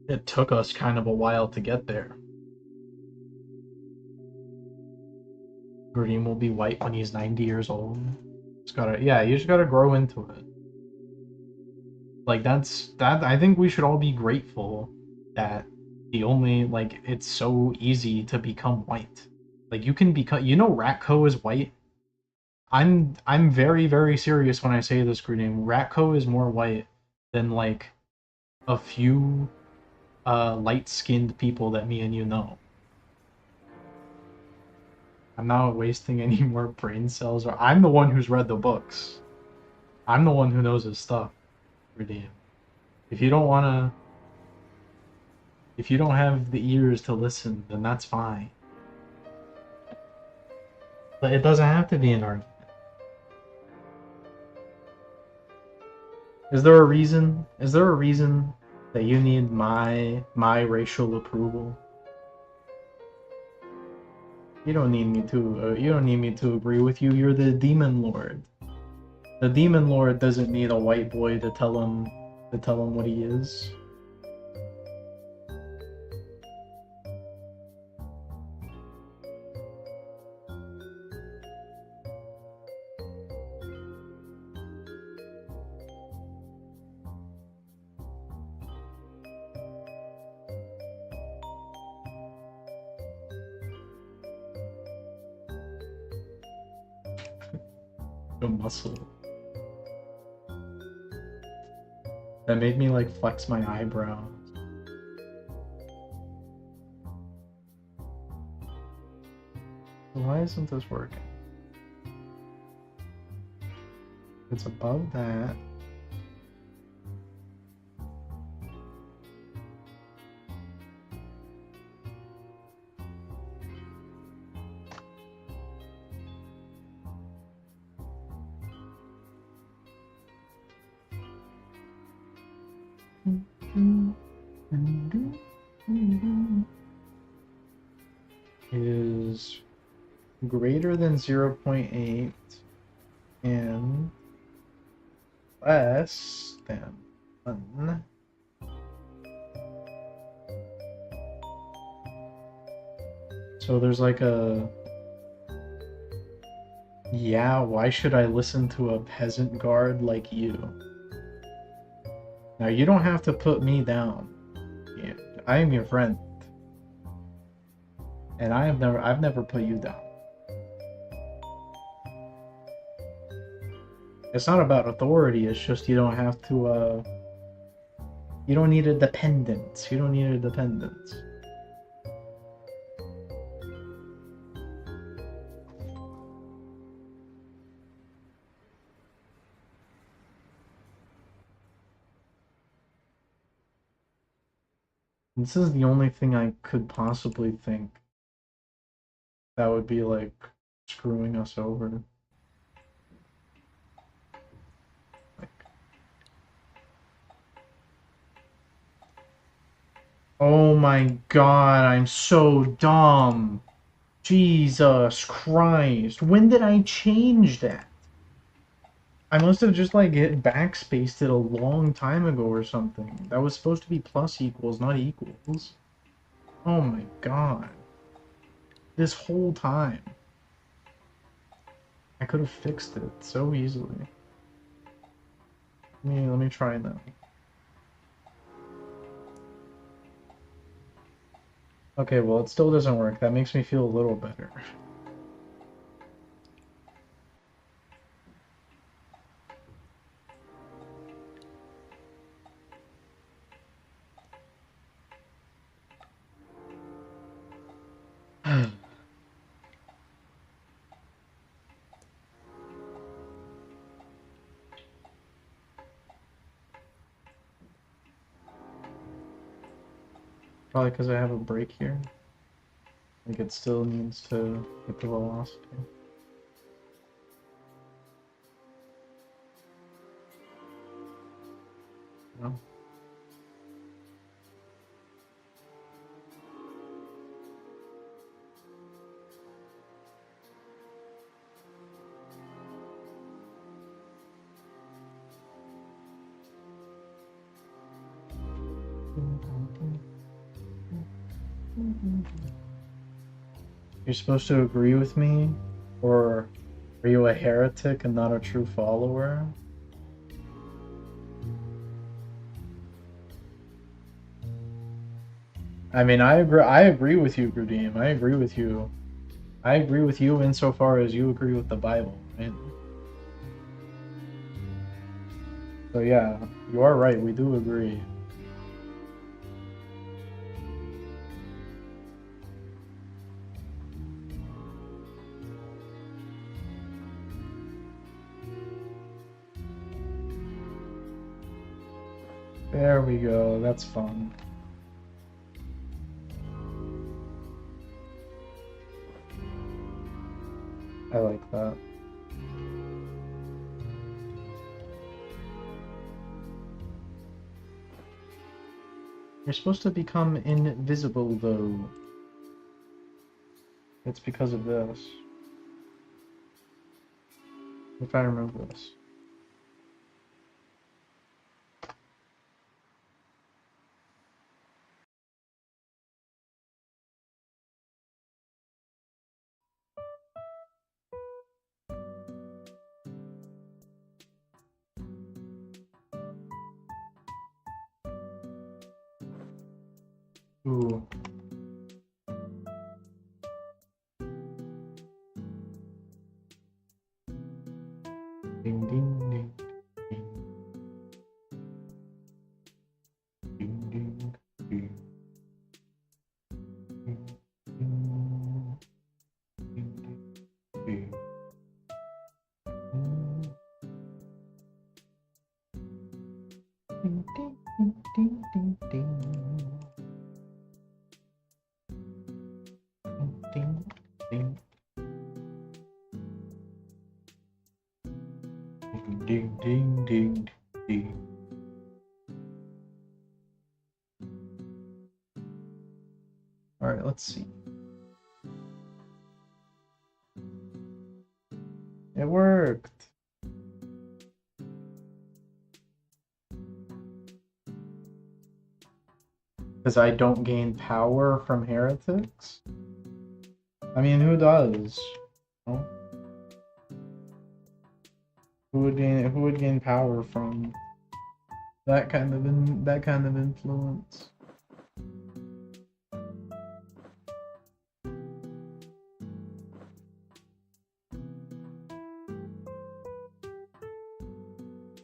it took us kind of a while to get there. Green will be white when he's 90 years old. You just gotta grow into it. Like that I think we should all be grateful that it's so easy to become white. Like you can become, Ratco is white. I'm very, very serious when I say this, Green. Ratco is more white than like a few light-skinned people that me and you know. I'm not wasting any more brain cells. I'm the one who's read the books. I'm the one who knows his stuff. Redeem. If you don't have the ears to listen, then that's fine. But it doesn't have to be an argument. Is there a reason? Is there a reason that you need my racial approval? You don't need me to agree with you. You're the demon lord. The demon lord doesn't need a white boy to tell him what he is. A muscle. That made me like flex my eyebrows. Why isn't this working? It's above that. Is greater than 0.8 and less than 1. So there's like a... Yeah, why should I listen to a peasant guard like you? Now you don't have to put me down. Yeah, I am your friend. And I've never put you down. It's not about authority, it's just you don't have to, you don't need a dependent. You don't need a dependent. This is the only thing I could possibly think that would be like screwing us over. Like, oh my god, I'm so dumb. Jesus Christ. When did I change that? I must have just like hit backspaced it a long time ago or something. That was supposed to be plus equals, not equals. Oh my god. This whole time. I could have fixed it so easily. Let me try now. Okay, well it still doesn't work. That makes me feel a little better. Probably because I have a break here. Like it still needs to get the velocity. No? You're supposed to agree with me? Or are you a heretic and not a true follower? I mean, I agree with you, Grudim. I agree with you. I agree with you insofar as you agree with the Bible, right? So yeah, you are right, we do agree. There we go, that's fun. I like that. You're supposed to become invisible, though. It's because of this. If I remember this. Ooh. Ding ding ding ding ding ding ding ding ding ding. Ding ding ding ding ding ding ding ding ding ding ding. All right, let's see. It worked. Because I don't gain power from heretics? I mean, who does? No? Who would gain power from that kind of influence?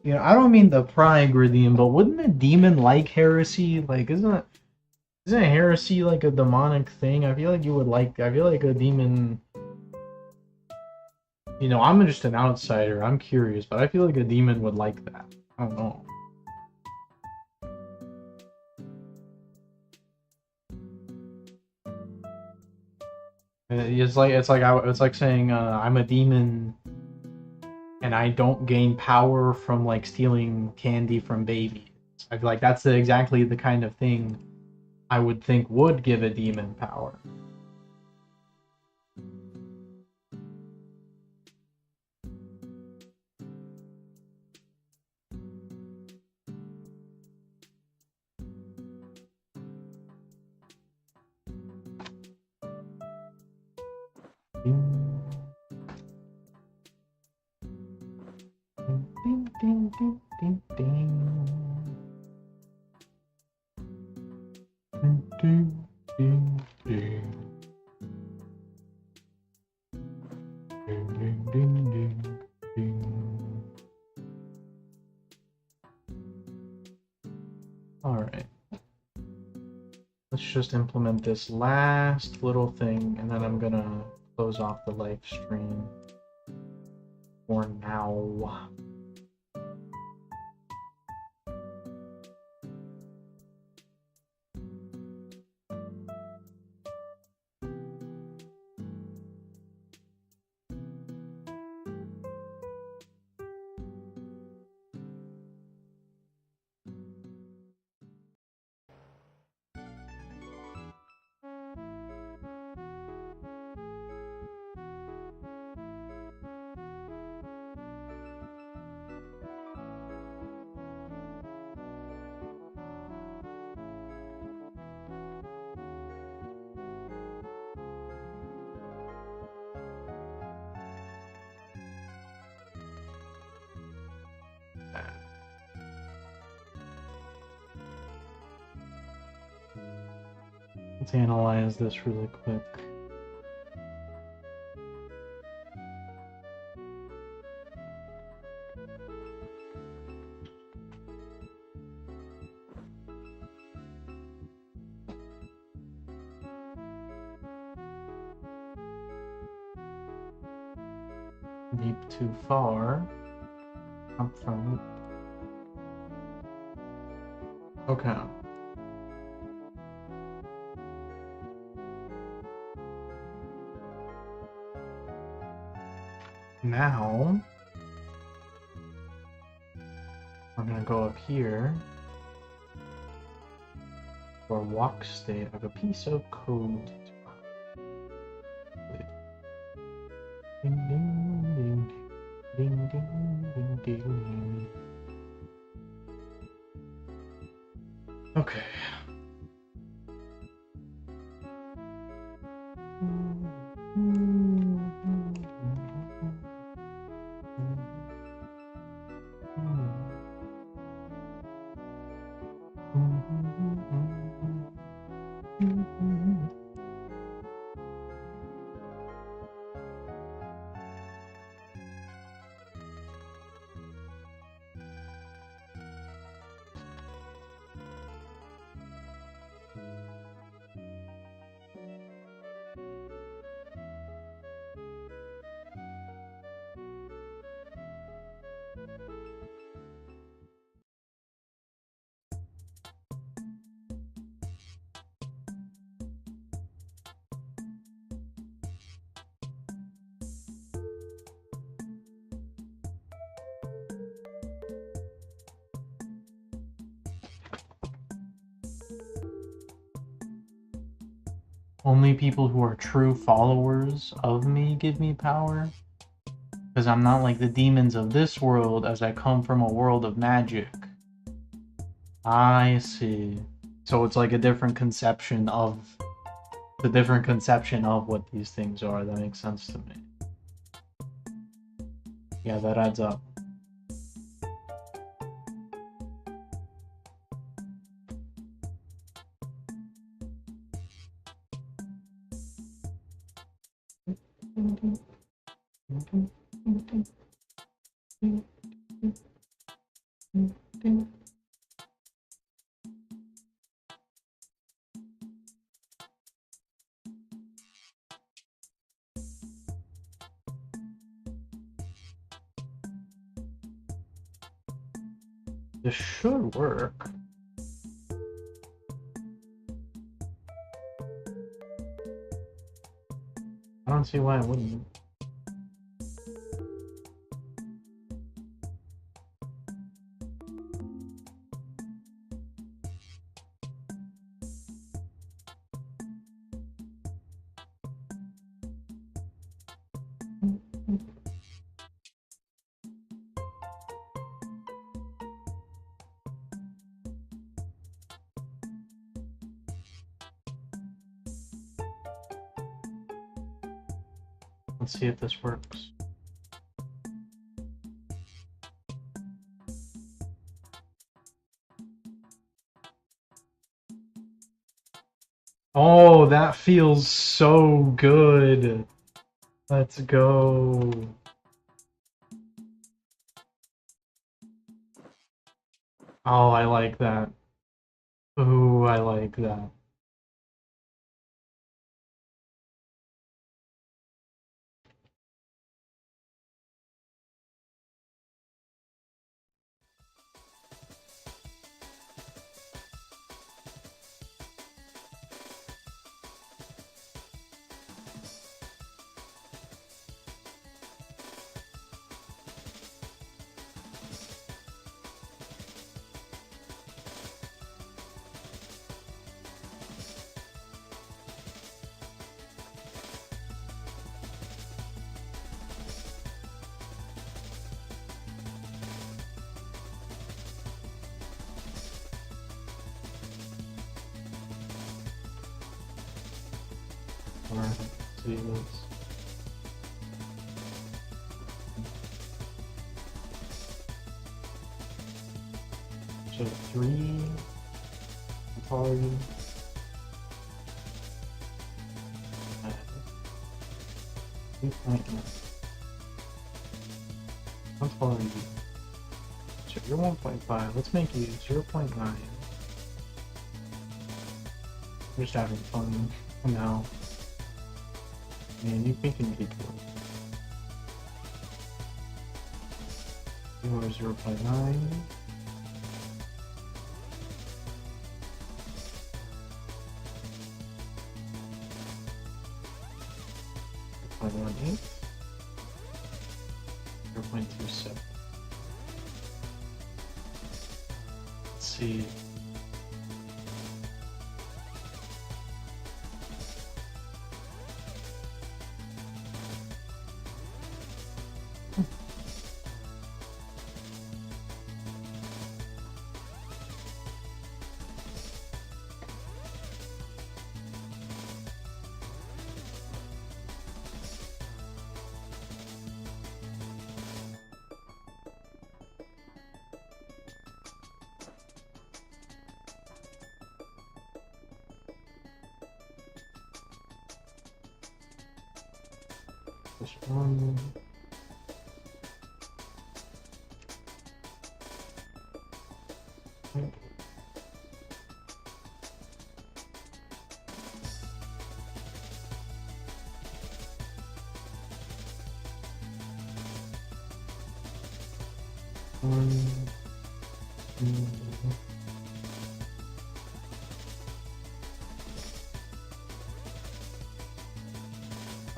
You know, I don't mean the pride redeem, but wouldn't a demon like heresy? Like, isn't heresy like a demonic thing? I feel like you would like. I feel like a demon. You know, I'm just an outsider. I'm curious, but I feel like a demon would like that. I don't know. It's like saying I'm a demon, and I don't gain power from like stealing candy from babies. I feel like that's exactly the kind of thing I would think would give a demon power. Ding, ding, ding, ding, ding. Ding, ding, ding, ding. Ding, ding, ding, ding, ding. Alright. Let's just implement this last little thing, and then I'm gonna close off the live stream for now. Let's analyze this really quick. Deep too far. Up front. Okay. Now, I'm gonna go up here for walk state. I have a piece of code. Ding ding ding ding ding ding ding. Okay. Only people who are true followers of me give me power. Because I'm not like the demons of this world, as I come from a world of magic. I see. So it's like a different conception of what these things are. That makes sense to me. Yeah, that adds up. This should work. I don't see why it wouldn't. Let's see if this works. Oh, that feels so good. Let's go. Oh, I like that. Ooh, I like that. Alright, see this. So 3, how tall are you? How tall are you? So you're 1.5, let's make you 0.9. We're just having fun now. Man, you think you can keep going. You are 0.9. 0.18. 0.27. Let's see. This one.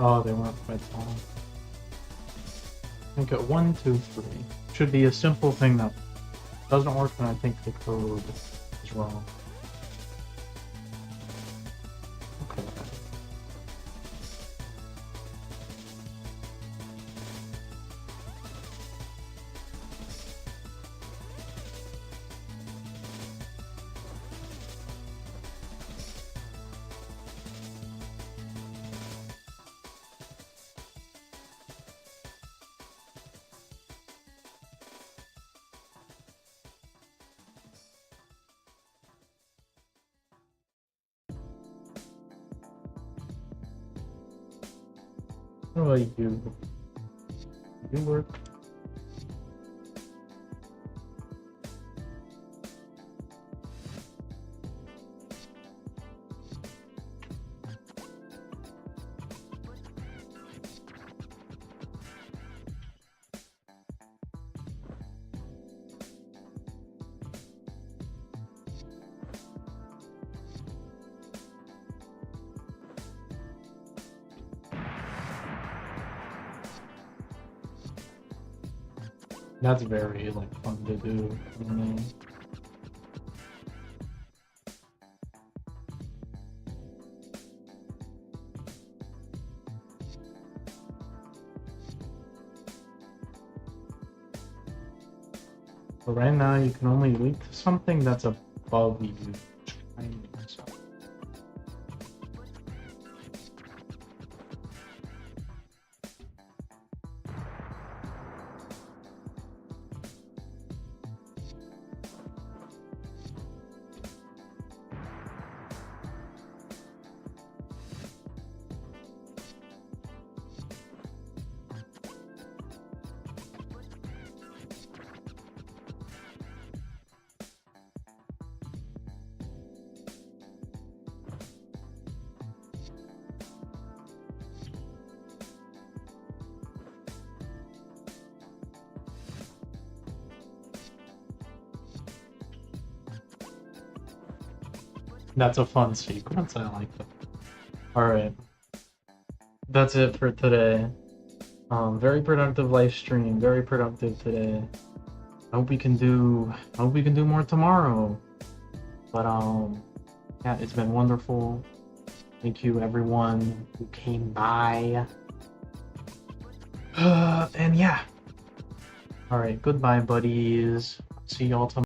Oh, they weren't quite tall. I think at 1, 2, 3 should be a simple thing that doesn't work, and I think the code is wrong. Okay. What about you? You work? That's very like fun to do. I mean, but right now you can only leap to something that's above you. So. That's a fun sequence. I like that. Alright. That's it for today. Very productive live stream. Very productive today. I hope we can do more tomorrow. But yeah, it's been wonderful. Thank you everyone who came by. And yeah. Alright, goodbye buddies. See y'all tomorrow.